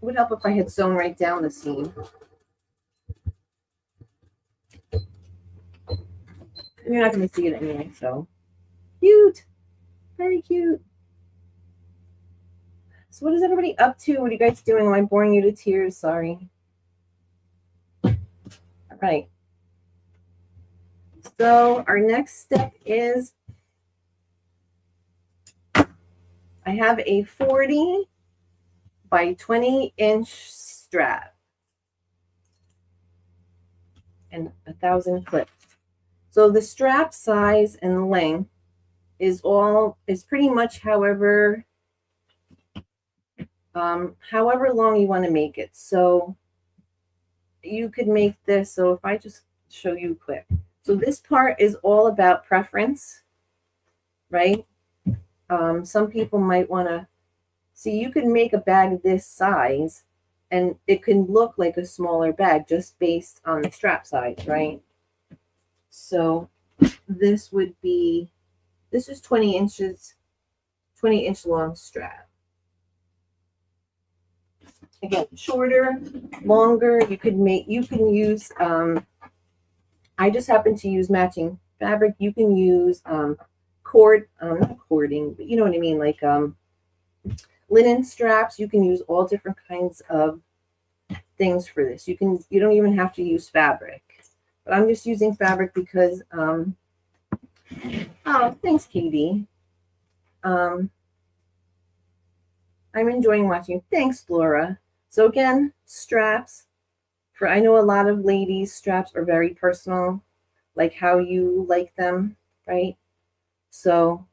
It would help if I had sewn right down the seam. You're not going to see it anyway, so cute. Very cute. So what is everybody up to? What are you guys doing? Am I boring you to tears? Sorry. All right. So our next step is I have a 40 by 20 inch strap. and 1,000 clips. So the strap size and length is pretty much however long you want to make it. So you could make this. So if I just show you quick. So this part is all about preference, right? Some people might want to see, you can make a bag this size and it can look like a smaller bag just based on the strap size, right? So this is 20 inches, 20-inch long strap. Again, shorter, longer, you can use, I just happen to use matching fabric. You can use not cording, but you know what I mean, like linen straps. You can use all different kinds of things for this. You don't even have to use fabric, but I'm just using fabric because oh, thanks, Katie. I'm enjoying watching. Thanks, Laura. So again, straps. I know a lot of ladies, straps are very personal, like how you like them, right? So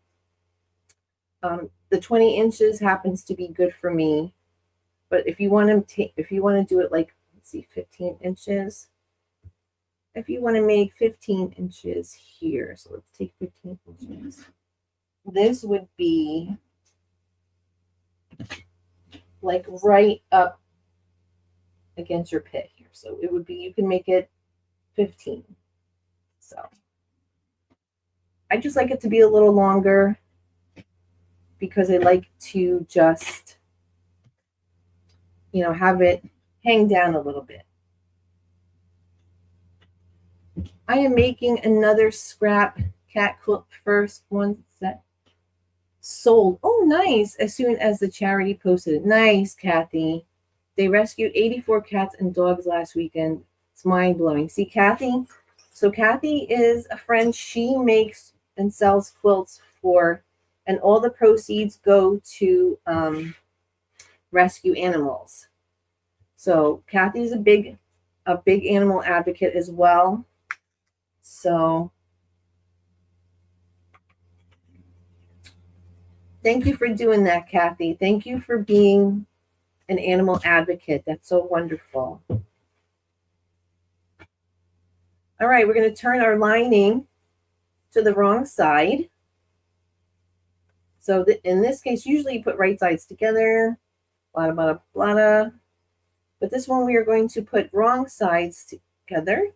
the 20 inches happens to be good for me. But if you want to do it like, let's see, 15 inches. If you want to make 15 inches here, so let's take 15 inches. This would be like right up against your pit here. So it would be, you can make it 15. So I just like it to be a little longer because I like to just, have it hang down a little bit. I am making another scrap cat quilt first, one that sold. Oh, nice. As soon as the charity posted it. Nice, Kathy. They rescued 84 cats and dogs last weekend. It's mind-blowing. See, Kathy? So Kathy is a friend. She makes and sells quilts and all the proceeds go to rescue animals. So Kathy's a big animal advocate as well. So thank you for doing that, Kathy. Thank you for being an animal advocate. That's so wonderful. All right, we're going to turn our lining to the wrong side. So in this case, usually you put right sides together, blah, blah, blah, blah. But this one we are going to put wrong sides together.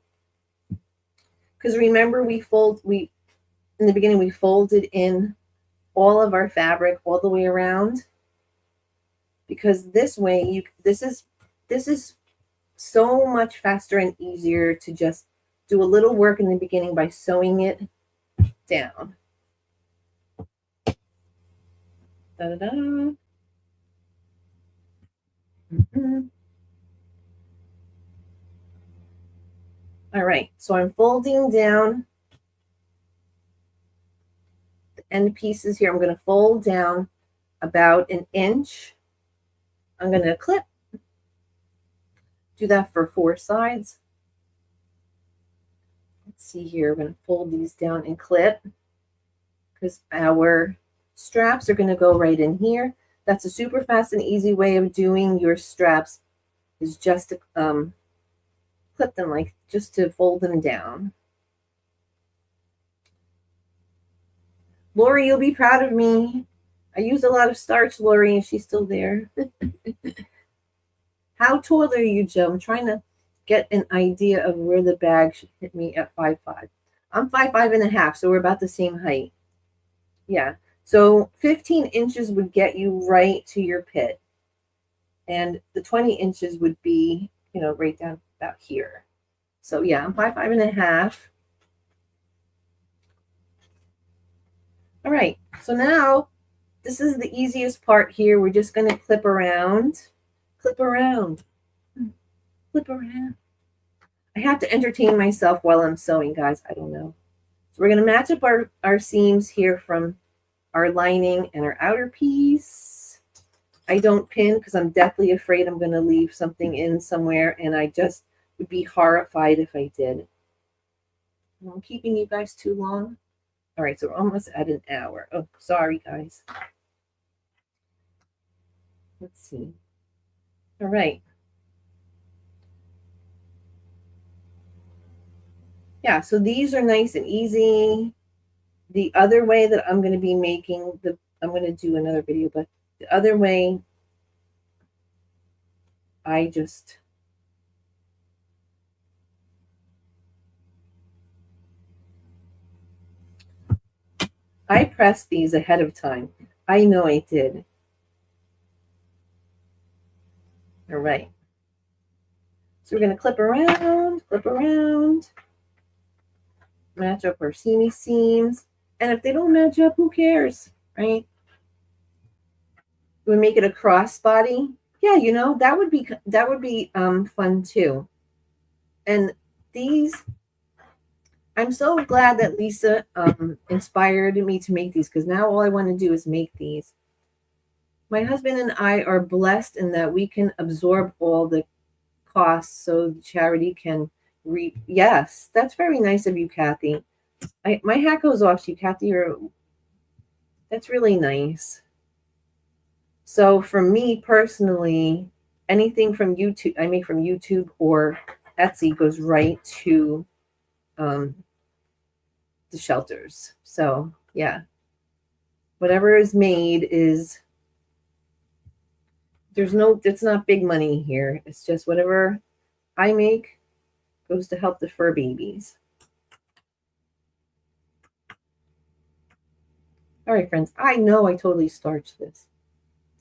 Because remember, in the beginning, we folded in all of our fabric all the way around. Because this way, this is so much faster and easier to just do a little work in the beginning by sewing it down. Da-da-da. Mm-hmm. All right, so I'm folding down the end pieces here. I'm going to fold down about an inch. I'm going to clip. Do that for 4 sides. Let's see here. I'm going to fold these down and clip because our straps are going to go right in here. That's a super fast and easy way of doing your straps, is just to clip them, like just to fold them down. Lori, you'll be proud of me. I use a lot of starch, Lori, and she's still there. How tall are you, Joe? I'm trying to get an idea of where the bag should hit me at 5'5". I'm 5'5.5", so we're about the same height. Yeah. So 15 inches would get you right to your pit. And the 20 inches would be, right down about here. So yeah, I'm 5'5.5". All right. So now this is the easiest part here. We're just going to clip around. Clip around. Flip around. I have to entertain myself while I'm sewing, guys. I don't know. So we're going to match up our seams here from our lining and our outer piece. I don't pin because I'm deathly afraid I'm going to leave something in somewhere, and I just would be horrified if I did. I'm keeping you guys too long. All right, so we're almost at an hour. Oh, sorry, guys. Let's see. All right. Yeah, so these are nice and easy. The other way that I'm going to be making I'm going to do another video, but the other way, I pressed these ahead of time. I know I did. All right. So we're going to clip around, match up our seamy seams. And if they don't match up, who cares, right? We make it a crossbody. Yeah, you know, that would be fun too. And these, I'm so glad that Lisa inspired me to make these, because now all I want to do is make these. My husband and I are blessed in that we can absorb all the costs so the charity can reap. Yes, that's very nice of you, Kathy. My hat goes off to you, Kathy. That's really nice. So for me personally, anything from YouTube, I make from YouTube or Etsy, goes right to the shelters. So yeah, whatever is made is, it's not big money here. It's just whatever I make goes to help the fur babies. All right, friends. I know I totally starched this.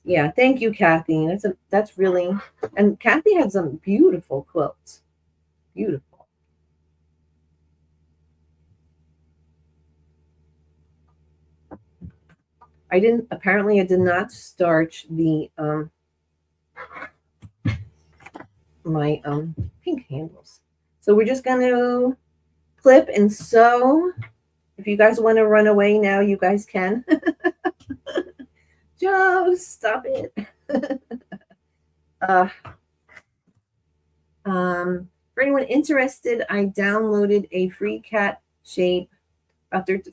Yeah, thank you, Kathy. That's really, and Kathy had some beautiful quilts. Beautiful. I did not starch the my pink handles. So we're just going to clip and sew. If you guys want to run away now, you guys can. Joe, stop it. For anyone interested, I downloaded a free cat shape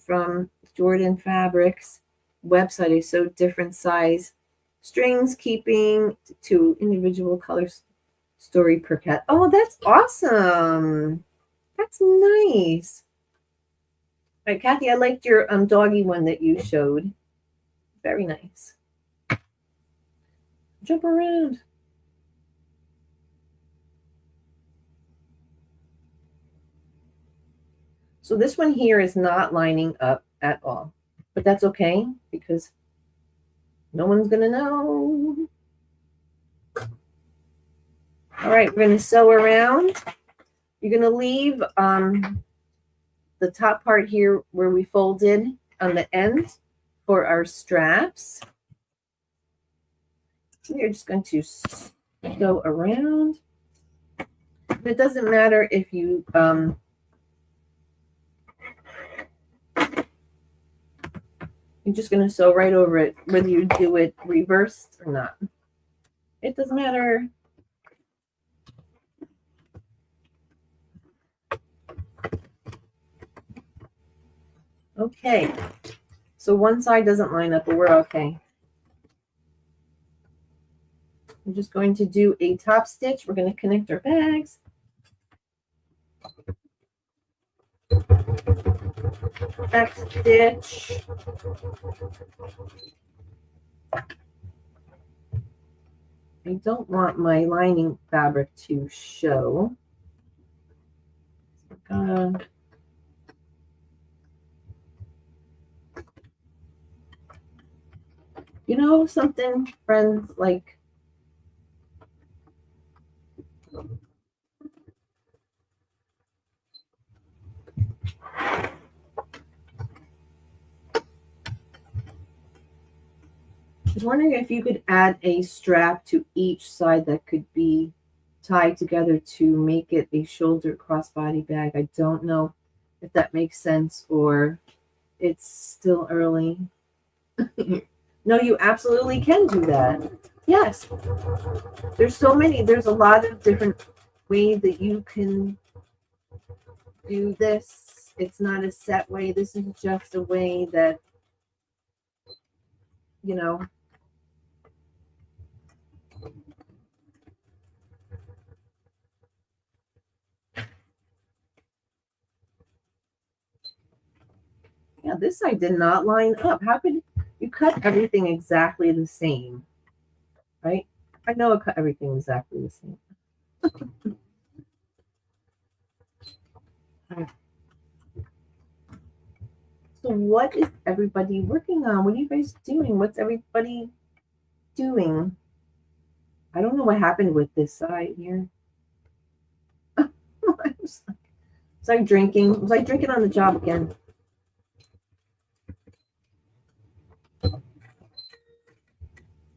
from Jordan Fabrics website. I sewed different size strings, keeping to individual colors story per cat. Oh, that's awesome. That's nice. All right, Kathy, I liked your doggy one that you showed. Very nice. Jump around. So this one here is not lining up at all, but that's okay because no one's going to know. All right, we're going to sew around. You're going to leave the top part here where we folded on the end for our straps. We're just going to sew around. It doesn't matter if you you're just going to sew right over it, whether you do it reversed or not. It doesn't matter. Okay, so one side doesn't line up, but we're okay. I'm just going to do a top stitch. We're going to connect our bags. Back stitch. I don't want my lining fabric to show. You know something, friends, like I was wondering if you could add a strap to each side that could be tied together to make it a shoulder crossbody bag. I don't know if that makes sense or it's still early. No, you absolutely can do that. Yes. There's a lot of different ways that you can do this. It's not a set way. This is just a way that, you know, yeah, this side did not line up. How could you cut everything exactly the same, right? I know I cut everything exactly the same. So what is everybody working on? What are you guys doing? What's everybody doing? I don't know what happened with this side here. Was I drinking? Was I drinking on the job again?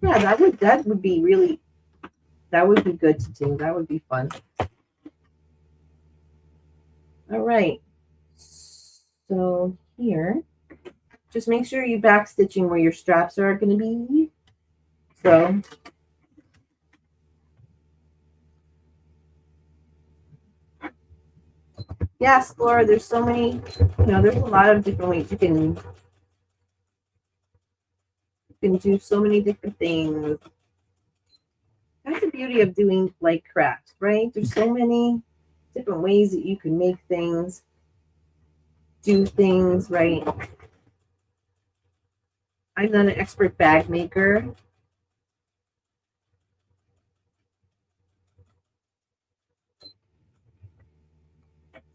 Yeah, that would be really, that would be good to do. That would be fun. All right. So here, just make sure you back stitching where your straps are going to be. So yes, Laura, there's so many, there's a lot of different ways you can do so many different things. That's the beauty of doing like craft, right? There's so many different ways that you can make things, do things, right? I'm not an expert bag maker.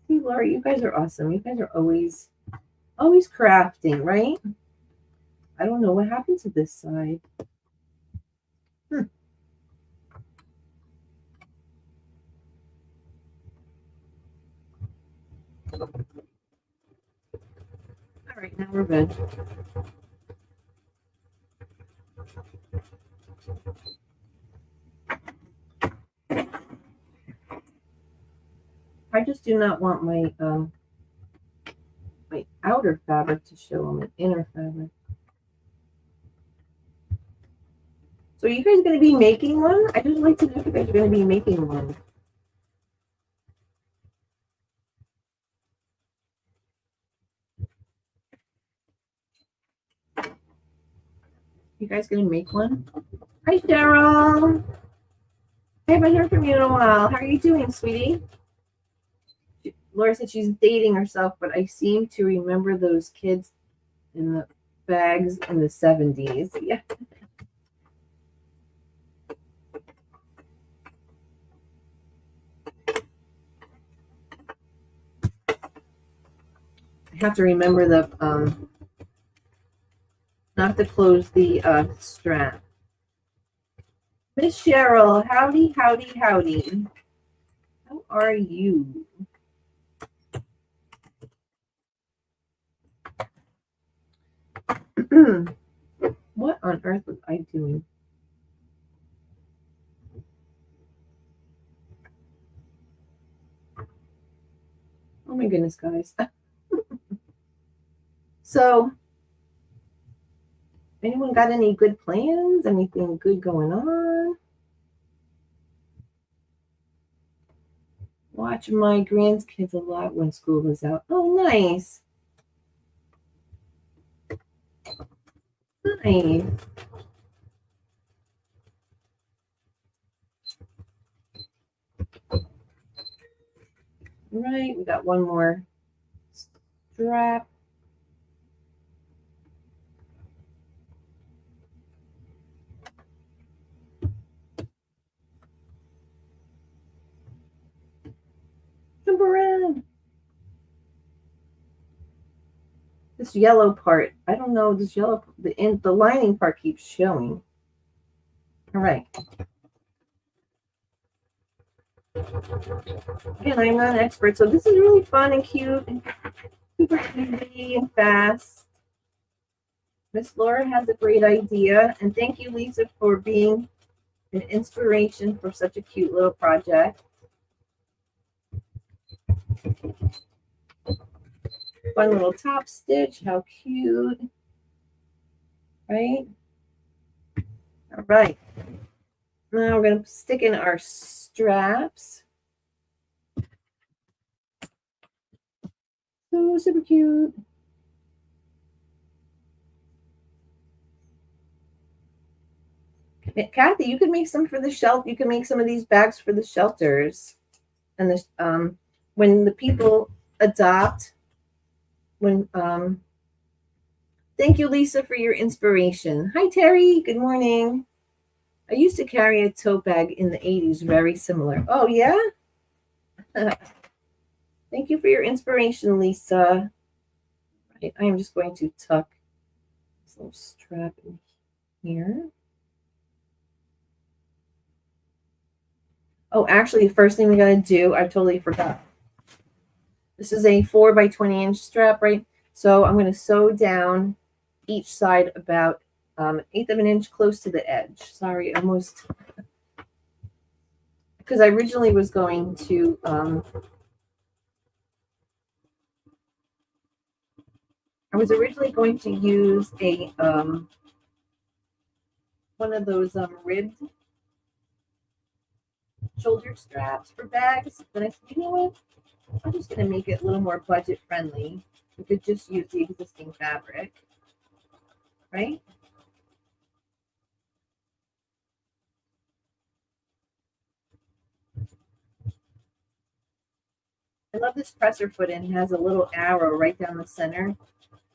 See, Laura, you guys are awesome. You guys are always crafting, right? I don't know what happened to this side. All right, now we're good. I just do not want my my outer fabric to show on my inner fabric. So are you guys going to be making one? I just like to know if you guys are going to be making one. You guys going to make one? Hi, Cheryl. I haven't heard from you in a while. How are you doing, sweetie? Laura said she's dating herself, but I seem to remember those kids in the bags in the 70s. Yeah. I have to remember the not to close the strap. Miss Cheryl, howdy, howdy, howdy. How are you? What on earth was I doing? Oh my goodness, guys. So, anyone got any good plans? Anything good going on? Watch my grandkids a lot when school is out. Oh, nice. Nice. Right, we got one more strap. Jump around. This yellow part, I don't know, this yellow, the lining part keeps showing. All right. Again, I'm not an expert, so this is really fun and cute and super easy and fast. Miss Laura has a great idea, and thank you, Lisa, for being an inspiration for such a cute little project. Fun little top stitch, how cute, right? All right. Now we're going to stick in our straps. So super cute. Kathy, you could make some for the shelter. You can make some of these bags for the shelters. And this, when the people adopt, thank you, Lisa, for your inspiration. Hi, Terry. Good morning. I used to carry a tote bag in the 80s, very similar. Oh, yeah? Thank you for your inspiration, Lisa. Right, I am just going to tuck this little strap in here. Oh, actually, the first thing we got to do, I totally forgot. This is a 4 by 20 inch strap, right? So I'm going to sew down each side about 1/8 of an inch close to the edge. Sorry, almost. Because I originally was going to use a one of those ribbed shoulder straps for bags. But I said, you know what? I'm just going to make it a little more budget friendly. We could just use the existing fabric, right? I love this presser foot, and it has a little arrow right down the center.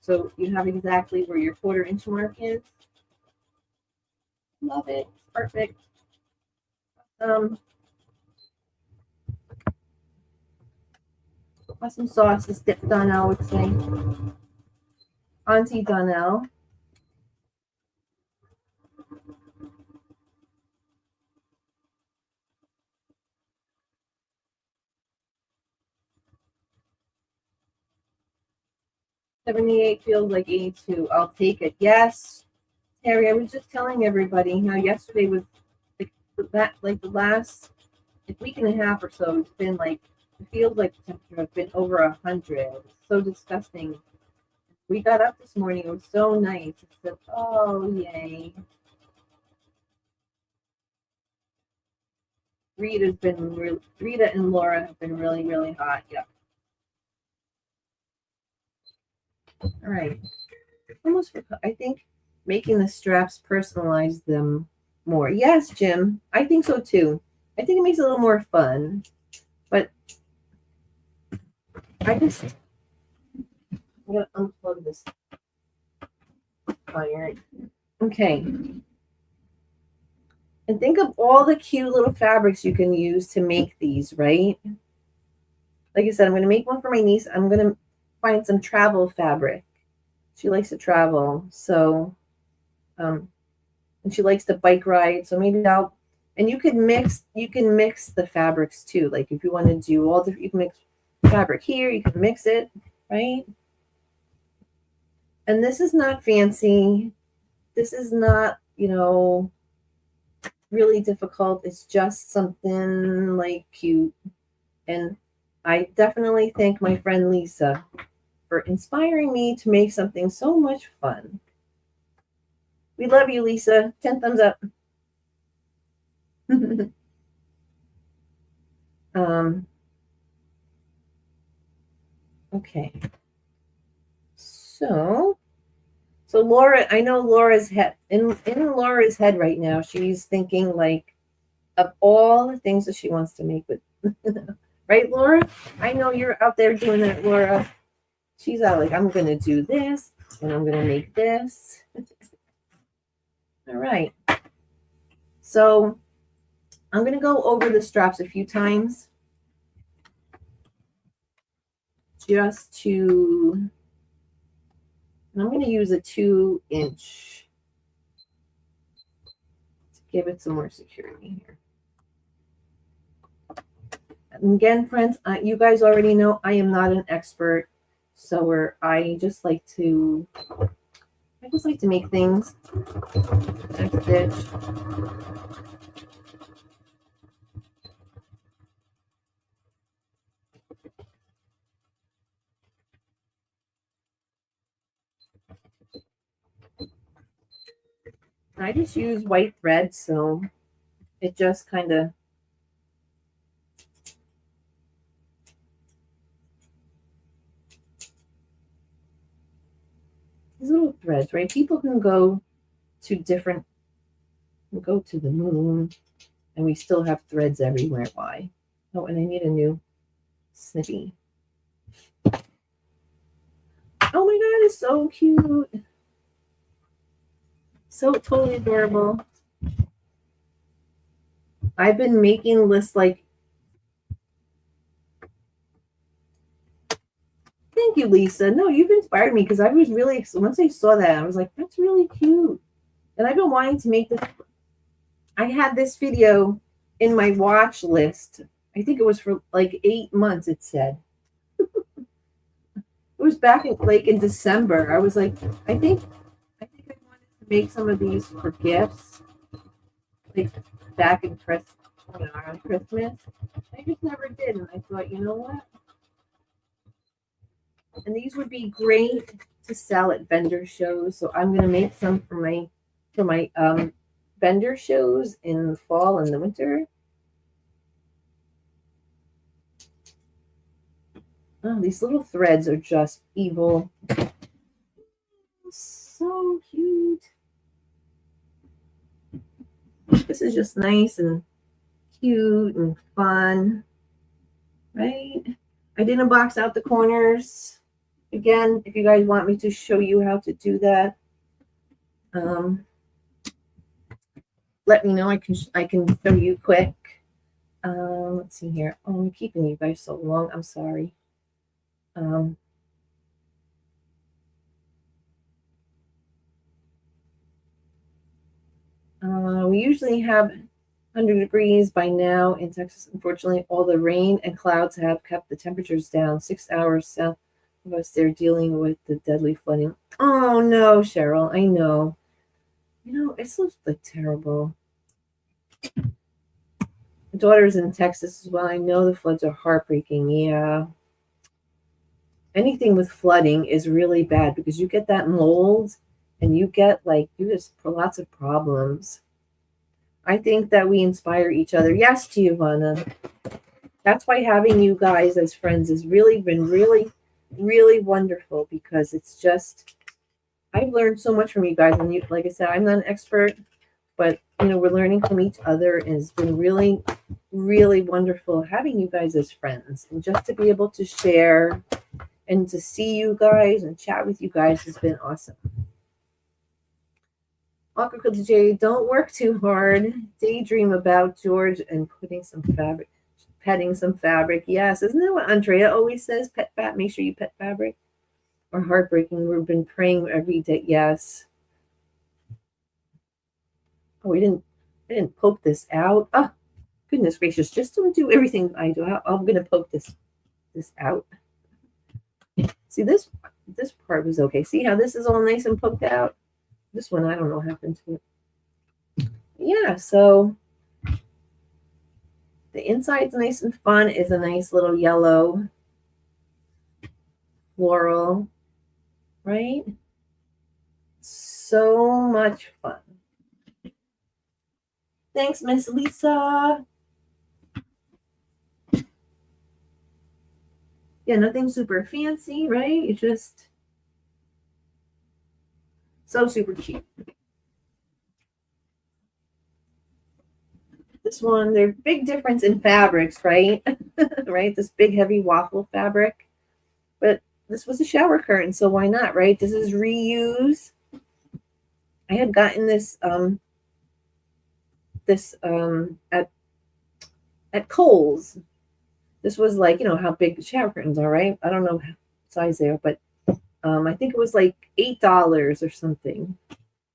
So you have exactly where your 1/4 inch mark is. Love it. Perfect. Awesome sauce is Donnell would say. Auntie Donnell. $78 feels like $82. I'll take it. Yes. Terry, I was just telling everybody how yesterday was the last week and a half or so. It's been like, it feels like the temperature has been over 100. It's so disgusting. We got up this morning. It was so nice. It said, oh, yay. Rita and Laura have been really, really hot. Yep. All right. Almost forgot. I think making the straps personalize them more. Yes, Jim. I think so too. I think it makes it a little more fun. But I'm gonna unplug this iron. Okay. And think of all the cute little fabrics you can use to make these, right? Like I said, I'm going to make one for my niece. I'm going to find some travel fabric. She likes to travel. So, and she likes to bike ride. So maybe and you can mix the fabrics too. Like if you want to do you can mix fabric here, you can mix it, right? And this is not fancy. This is not, really difficult. It's just something like cute. And I definitely thank my friend Lisa for inspiring me to make something so much fun. We love you, Lisa. 10 thumbs up. Okay. So Laura, I know Laura's head in Laura's head right now. She's thinking like of all the things that she wants to make with right, Laura? I know you're out there doing that, Laura. She's out like, I'm gonna do this and I'm gonna make this. All right. So I'm gonna go over the straps a few times just to, and I'm going to use a 2-inch to give it some more security here. And again, friends, you guys already know I am not an expert sewer. I just like to make things. Next stitch. I just use white thread, so it just kind of threads, right? People can go to the moon, and we still have threads everywhere. Why? Oh, and I need a new snippy. Oh my god, it's so cute. So totally adorable. I've been making lists like, thank you, Lisa. No, you've inspired me because I was really, once I saw that, I was like, that's really cute. And I've been wanting to make this. I had this video in my watch list. I think it was for like 8 months, it said. It was back in December. I was like, I think I wanted to make some of these for gifts, like back in around Christmas. I just never did, and I thought, you know what? And these would be great to sell at vendor shows. So I'm gonna make some for my vendor shows in the fall and the winter. Oh, these little threads are just evil. So cute. This is just nice and cute and fun, right? I didn't box out the corners. Again, if you guys want me to show you how to do that, let me know. I can show you quick. Let's see here. Oh, I'm keeping you guys so long. I'm sorry. We usually have 100 degrees by now in Texas. Unfortunately, all the rain and clouds have kept the temperatures down. 6 hours south of us, they're dealing with the deadly flooding. Oh no, Cheryl, I know. You know, it looks like terrible. My daughter's in Texas as well. I know the floods are heartbreaking. Yeah. Anything with flooding is really bad because you get that mold and you just lots of problems. I think that we inspire each other. Yes, Giovanna. That's why having you guys as friends has really been really, really wonderful because it's just, I've learned so much from you guys. And you, like I said, I'm not an expert, but we're learning from each other, and it's been really, really wonderful having you guys as friends, and just to be able to share and to see you guys and chat with you guys has been awesome. Aqua J, don't work too hard. Daydream about George and petting some fabric. Yes, isn't that what Andrea always says? Pet fat. Make sure you pet fabric. Or heartbreaking. We've been praying every day. Yes. Oh, I didn't poke this out. Oh, goodness gracious! Just don't do everything I do. I'm gonna poke this out. See, this part was okay. See how this is all nice and poked out? This one, I don't know what happened to it. Yeah, so the inside's nice and fun. Is a nice little yellow floral, right? So much fun. Thanks, Miss Lisa. Yeah, nothing super fancy, right? It's just so super cute. This one, there's big difference in fabrics, right? Right? This big heavy waffle fabric. But this was a shower curtain, so why not, right? This is reuse. I had gotten this at Kohl's. This was like, how big the shower curtains are, right? I don't know what size they are, but I think it was like $8 or something.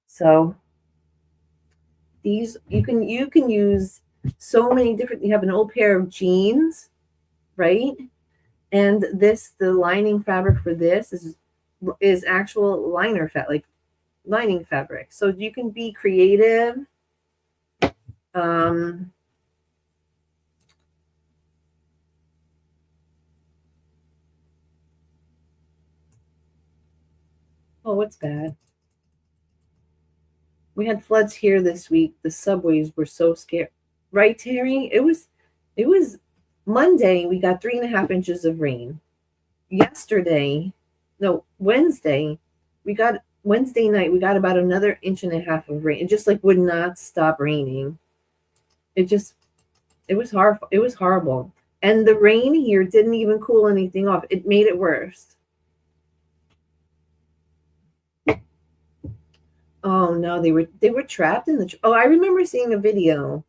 So these you can use so many different. You have an old pair of jeans, right? And the lining fabric for this is actual lining fabric. So you can be creative. Oh, what's bad? We had floods here this week. The subways were so scared. Right, Terry? It was Monday. We got 3.5 inches of rain. Wednesday, we got Wednesday night, we got about another inch and a half of rain. It just like would not stop raining. It was horrible. It was horrible. And the rain here didn't even cool anything off. It made it worse. Oh no, they were trapped in the. Oh, I remember seeing a video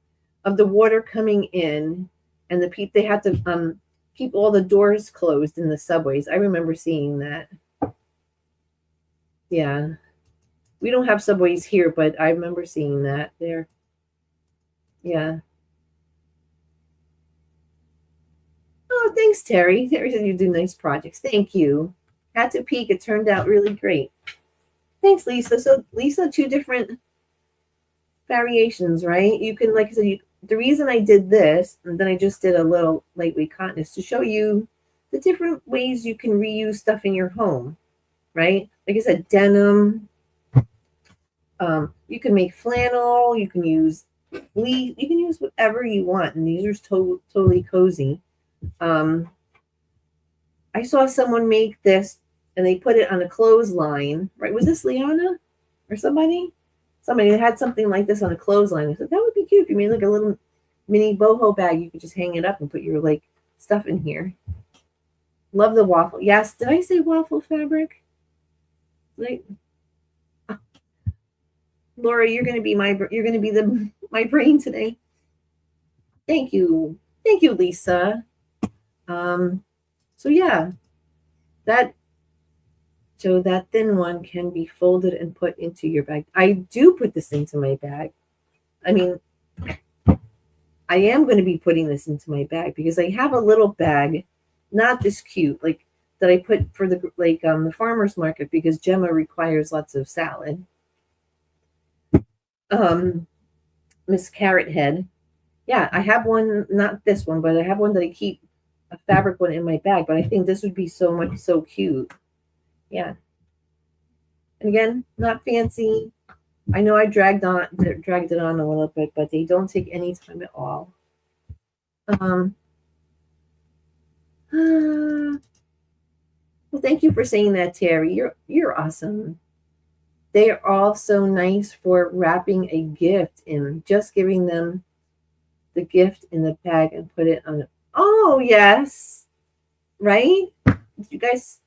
of the water coming in, and they had to keep all the doors closed in the subways. I remember seeing that. Yeah, we don't have subways here, but I remember seeing that there. Yeah. Oh, thanks, Terry. Terry said you do nice projects. Thank you. Had to peek. It turned out really great. Thanks, Lisa. So, Lisa, two different variations, right? You can, like I said, the reason I did this, and then I just did a little lightweight cotton, is to show you the different ways you can reuse stuff in your home, right? Like I said, denim. You can make flannel. You can use fleece. You can use whatever you want, and these are totally cozy. I saw someone make this, and they put it on a clothesline. Right? Was this Liana or somebody? Somebody that had something like this on a clothesline. I said that would be cute if you made like a little mini boho bag. You could just hang it up and put your like stuff in here. Love the waffle. Yes, did I say waffle fabric? Like, Laura, you're gonna be my brain today. Thank you, Lisa. So yeah, that thin one can be folded and put into your bag. I do put this into my bag. I mean, I am going to be putting this into my bag because I have a little bag, not this cute, like that I put for the farmer's market because Gemma requires lots of salad. Miss Carrot Head. Yeah, I have one, not this one, but I have one that I keep a fabric one in my bag, but I think this would be so cute. Yeah. And again, not fancy. I know I dragged it on a little bit, but they don't take any time at all. Well, thank you for saying that, Terry. You're awesome. They are all so nice for wrapping a gift in, just giving them the gift in the bag and put it on. Oh yes, right? Did you guys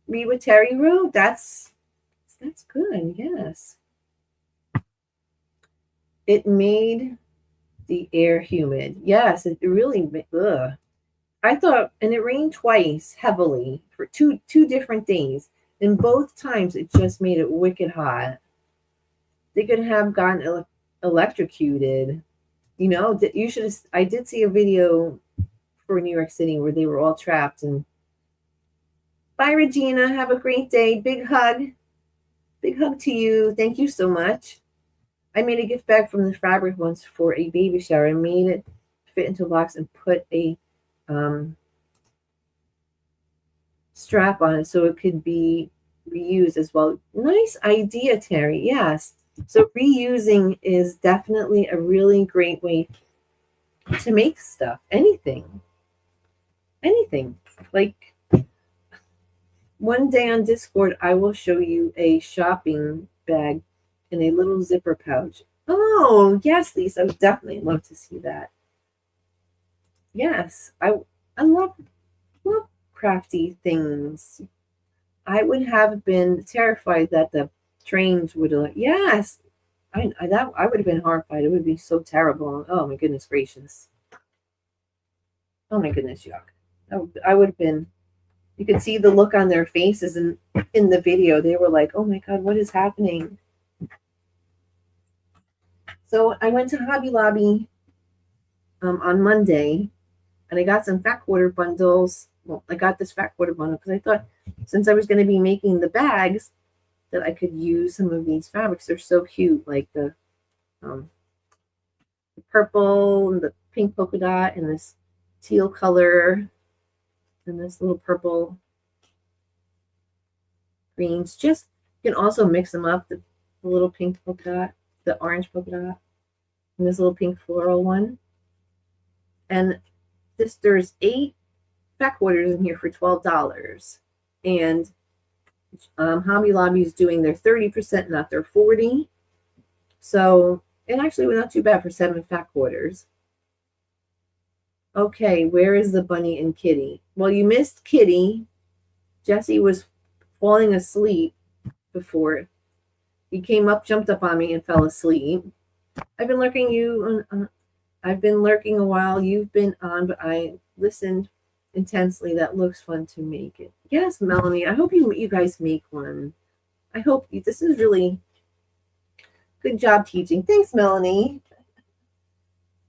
read what Terry wrote? That's good. Yes, it made the air humid. Yes, it really. Ugh. I thought, and it rained twice heavily for two different days. And both times it just made it wicked hot. They could have gotten electrocuted. You know, you should. I did see a video for New York City where they were all trapped. And bye, Regina. Have a great day. Big hug. Big hug to you. Thank you so much. I made a gift bag from the fabric once for a baby shower. I made it fit into a box and put a strap on it so it could be reused as well. Nice idea, Terry. Yes. So reusing is definitely a really great way to make stuff. Anything. Like one day on Discord, I will show you a shopping bag in a little zipper pouch. Oh, yes, Lisa. I would definitely love to see that. Yes, I love crafty things. I would have been terrified that the trains would have. Yes, I would have been horrified. It would be so terrible. Oh my goodness gracious. Oh my goodness, yuck. I would have been. You could see the look on their faces in the video. They were like, "Oh my god, what is happening?" So I went to Hobby Lobby on Monday, and I got some fat quarter bundles. Well, I got this fat quarter bundle because I thought since I was going to be making the bags that I could use some of these fabrics. They're so cute, like the purple and the pink polka dot and this teal color and this little purple greens. Just you can also mix them up. The little pink polka dot, the orange polka dot, and this little pink floral one. And there's 8 fat quarters in here for $12. And Hobby Lobby is doing their 30%, not their 40. So it actually went not too bad for 7 fat quarters. Okay, where is the bunny and kitty? Well, you missed Kitty. Jesse was falling asleep before. He came up, jumped up on me, and fell asleep. I've been I've been lurking a while. You've been on, but I listened intensely. That looks fun to make it. Yes, Melanie. I hope you guys make one. I hope this is really good job teaching. Thanks, Melanie.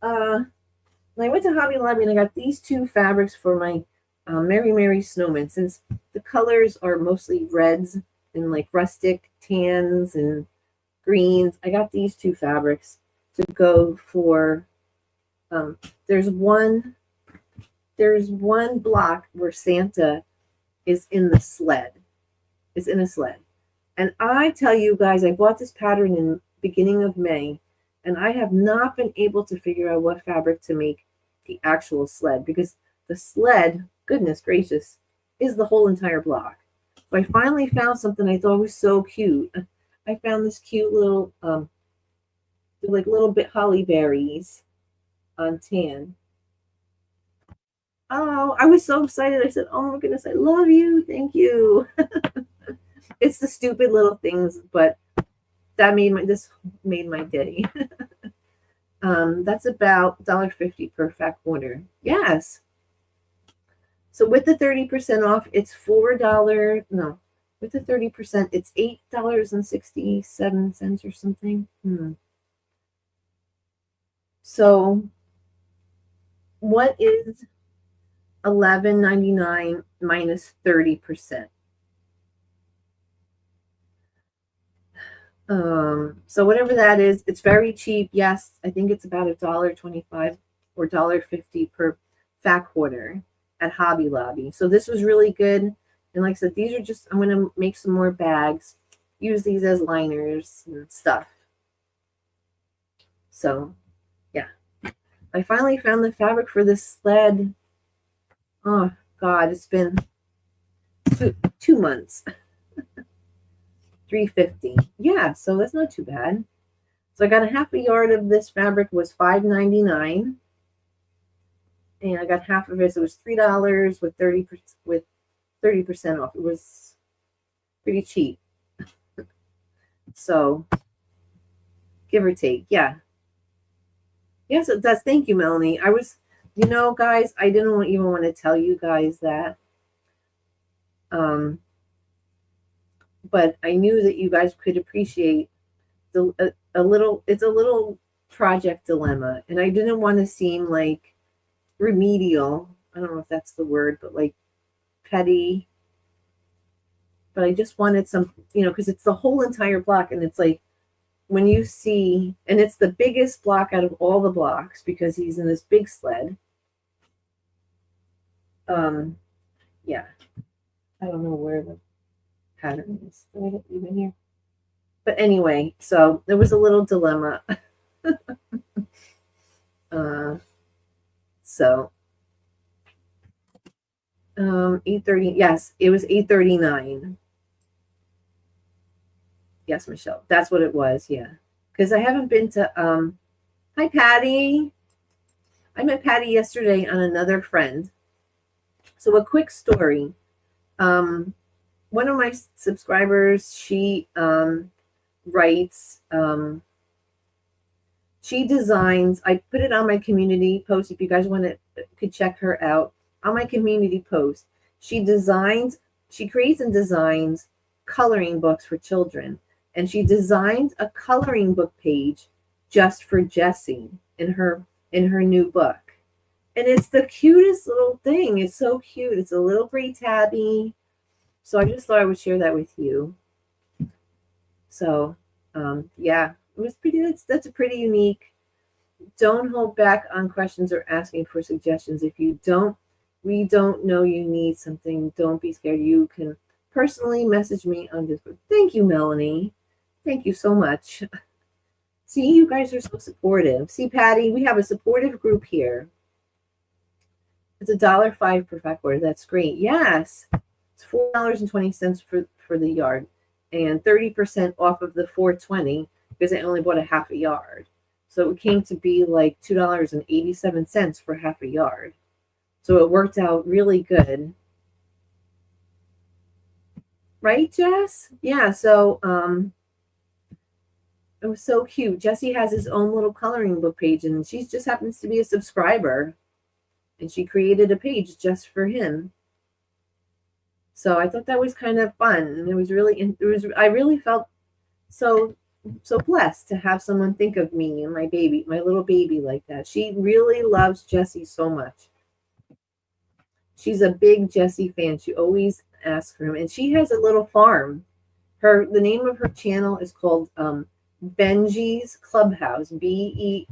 I went to Hobby Lobby and I got these 2 fabrics for my Mary Mary Snowman. Since the colors are mostly reds and like rustic tans and greens, I got these 2 fabrics to go for. There's one block where Santa is in the sled. Is in a sled. And I tell you guys, I bought this pattern in beginning of May, and I have not been able to figure out what fabric to make the actual sled, because the sled, goodness gracious, is the whole entire block. So I finally found something I thought was so cute. I found this cute little, like little bit holly berries on tan. Oh, I was so excited. I said, oh my goodness, I love you. Thank you. It's the stupid little things, but this made my day. That's about $1.50 per fat quarter. Yes. So with the 30% off, it's $4. No, with the 30%, it's $8.67 or something. So what is $11.99 minus 30%? So whatever that is, it's very cheap. Yes, I think it's about $1.25 or $1.50 per fat quarter at Hobby Lobby. So this was really good. And like I said, these are just, I'm going to make some more bags, use these as liners and stuff. So yeah, I finally found the fabric for this sled. Oh God, it's been 2 months. $3.50. Yeah, so that's not too bad. So I got a half a yard of this fabric, was $5.99, and I got half of it. So it was $3 with 30% off. It was pretty cheap. So give or take, yeah. Yes, it does. Thank you, Melanie. I was, guys, I didn't even want to tell you guys that. But I knew that you guys could appreciate it's a little project dilemma, and I didn't want to seem like remedial. I don't know if that's the word, but like petty. But I just wanted some, because it's the whole entire block, and it's like when you see, and it's the biggest block out of all the blocks because he's in this big sled. Yeah, I don't know where the pattern is. Did I get even here? But anyway, so there was a little dilemma. So 8:30. Yes, it was 8:39. Yes, Michelle, that's what it was. Yeah, because I haven't been to. Hi, Patty. I met Patty yesterday on another friend. So a quick story. One of my subscribers, she writes. She designs. I put it on my community post. If you guys could check her out on my community post. She creates and designs coloring books for children. And she designed a coloring book page just for Jessie in her new book. And it's the cutest little thing. It's so cute. It's a little gray tabby. So I just thought I would share that with you. So yeah, it was pretty. That's a pretty unique. Don't hold back on questions or asking for suggestions. If we don't know you need something, don't be scared. You can personally message me on Discord. Thank you, Melanie. Thank you so much. See, you guys are so supportive. See, Patty, we have a supportive group here. It's $1.05 per fat quarter. That's great. Yes, it's $4.20 for the yard, and 30% off of the $4.20 because I only bought a half a yard. So it came to be like $2.87 for half a yard. So it worked out really good. Right, Jess? Yeah, so it was so cute. Jesse has his own little coloring book page, and she just happens to be a subscriber. And she created a page just for him. So I thought that was kind of fun. And I really felt so blessed to have someone think of me and my baby, my little baby like that. She really loves Jesse so much. She's a big Jesse fan. She always asks for him. And she has a little farm. The name of her channel is called Benji's Clubhouse, Benji,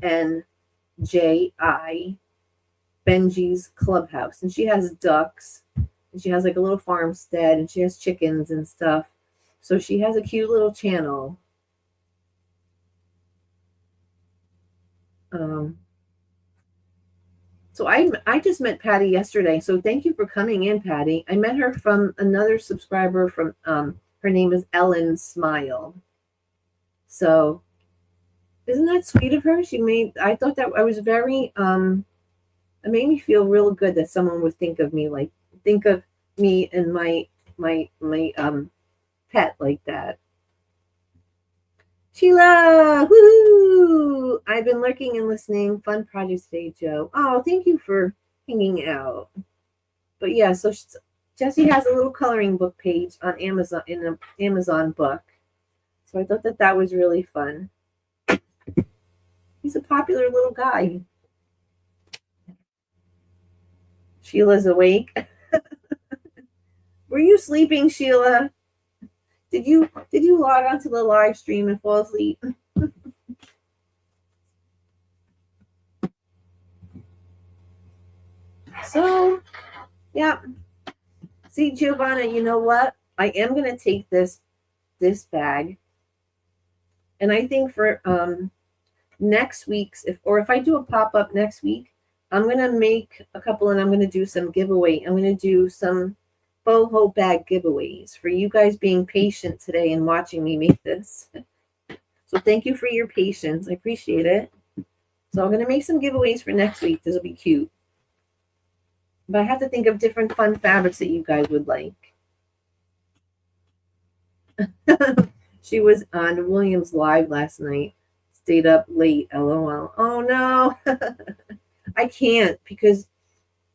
Benji's Clubhouse. And she has ducks, and she has like a little farmstead, and she has chickens and stuff. So she has a cute little channel. So I just met Patty yesterday. So thank you for coming in, Patty. I met her from another subscriber from her name is Ellen Smile. So isn't that sweet of her? I thought that I was very it made me feel real good that someone would think of me and my pet like that. Sheila, woohoo! I've been lurking and listening. Fun project today, Joe. Oh, thank you for hanging out. But yeah, so Jessie has a little coloring book page on Amazon, in an Amazon book. So I thought that was really fun. He's a popular little guy. Sheila's awake. Were you sleeping, Sheila? Did you log onto the live stream and fall asleep? So, yeah. See, Giovanna, you know what? I am going to take this bag, and I think for next week's, if I do a pop-up next week, I'm going to make a couple, and I'm going to do some giveaway. I'm going to do some Boho bag giveaways for you guys being patient today and watching me make this. So thank you for your patience. I appreciate it. So I'm going to make some giveaways for next week. This will be cute. But I have to think of different fun fabrics that you guys would like. She was on William's live last night. Stayed up late, LOL. Oh no. I can't, because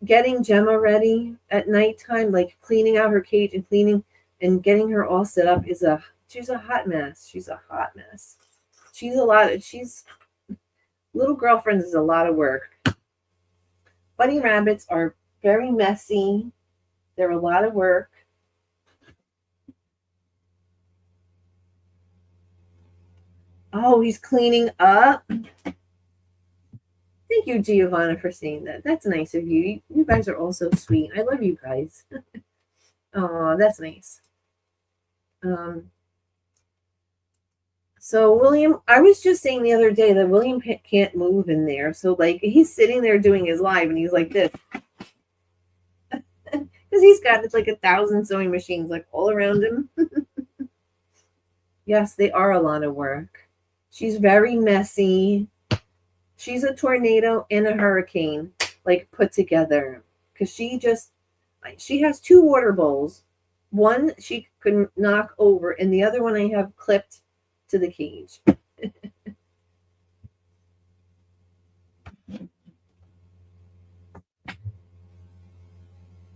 getting Gemma ready at nighttime, like cleaning out her cage and cleaning and getting her all set up she's a hot mess. She's a hot mess. Little girlfriends is a lot of work. Bunny rabbits are very messy. They're a lot of work. Oh, he's cleaning up. Thank you, Giovanna, for saying that. That's nice of you. You guys are all so sweet. I love you guys. Oh, that's nice. So William, I was just saying the other day that William can't move in there. So like he's sitting there doing his live and he's like this. Because he's got like 1,000 sewing machines like all around him. Yes, they are a lot of work. She's very messy. She's a tornado and a hurricane, like put together. Because she has 2 water bowls. One she could knock over, and the other one I have clipped to the cage.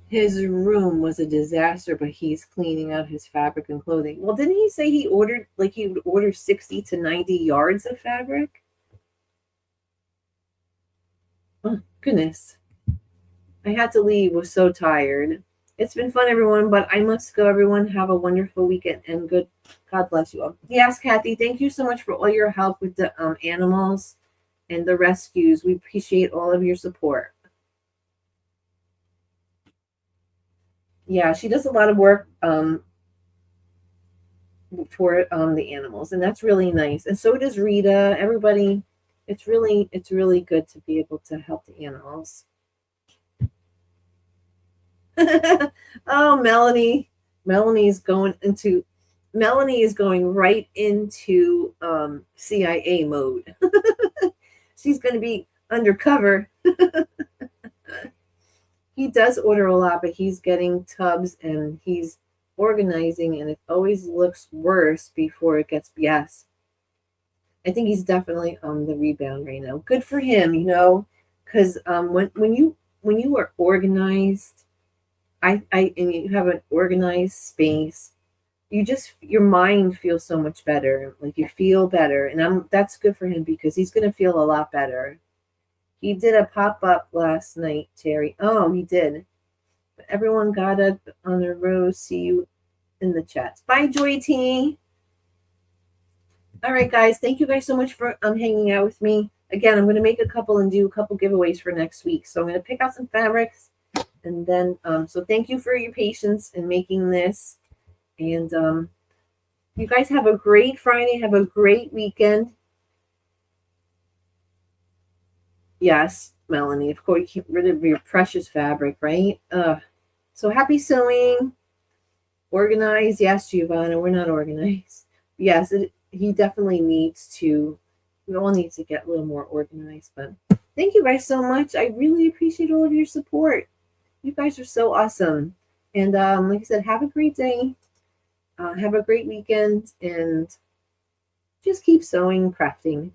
His room was a disaster, but he's cleaning out his fabric and clothing. Well, didn't he say he would order 60 to 90 yards of fabric? Oh, goodness. I had to leave. Was so tired. It's been fun, everyone, but I must go. Everyone, have a wonderful weekend and good. God bless you all. Yes, Kathy, thank you so much for all your help with the animals and the rescues. We appreciate all of your support. Yeah, she does a lot of work for the animals, and that's really nice. And so does Rita. Everybody, it's really good to be able to help the animals. Oh, Melanie, Melanie is going right into CIA mode. She's going to be undercover. He does order a lot, but he's getting tubs and he's organizing, and it always looks worse before it gets. Yes, I think he's definitely on the rebound right now. Good for him, because when you are organized, I and you have an organized space, your mind feels so much better. Like you feel better, and that's good for him because he's gonna feel a lot better. He did a pop up last night, Terry. Oh, he did. But everyone got up on their rows. See you in the chats. Bye, Joy T. All right, guys. Thank you guys so much for hanging out with me. Again, I'm going to make a couple and do a couple giveaways for next week. So I'm going to pick out some fabrics, and then so thank you for your patience in making this. And you guys have a great Friday. Have a great weekend. Yes, Melanie. Of course, you keep rid of your precious fabric, right? So happy sewing. Organized. Yes, Giovanna. We're not organized. Yes, he definitely needs to. We all need to get a little more organized. But thank you guys so much. I really appreciate all of your support. You guys are so awesome. And like I said, have a great day. Have a great weekend, and just keep sewing, crafting.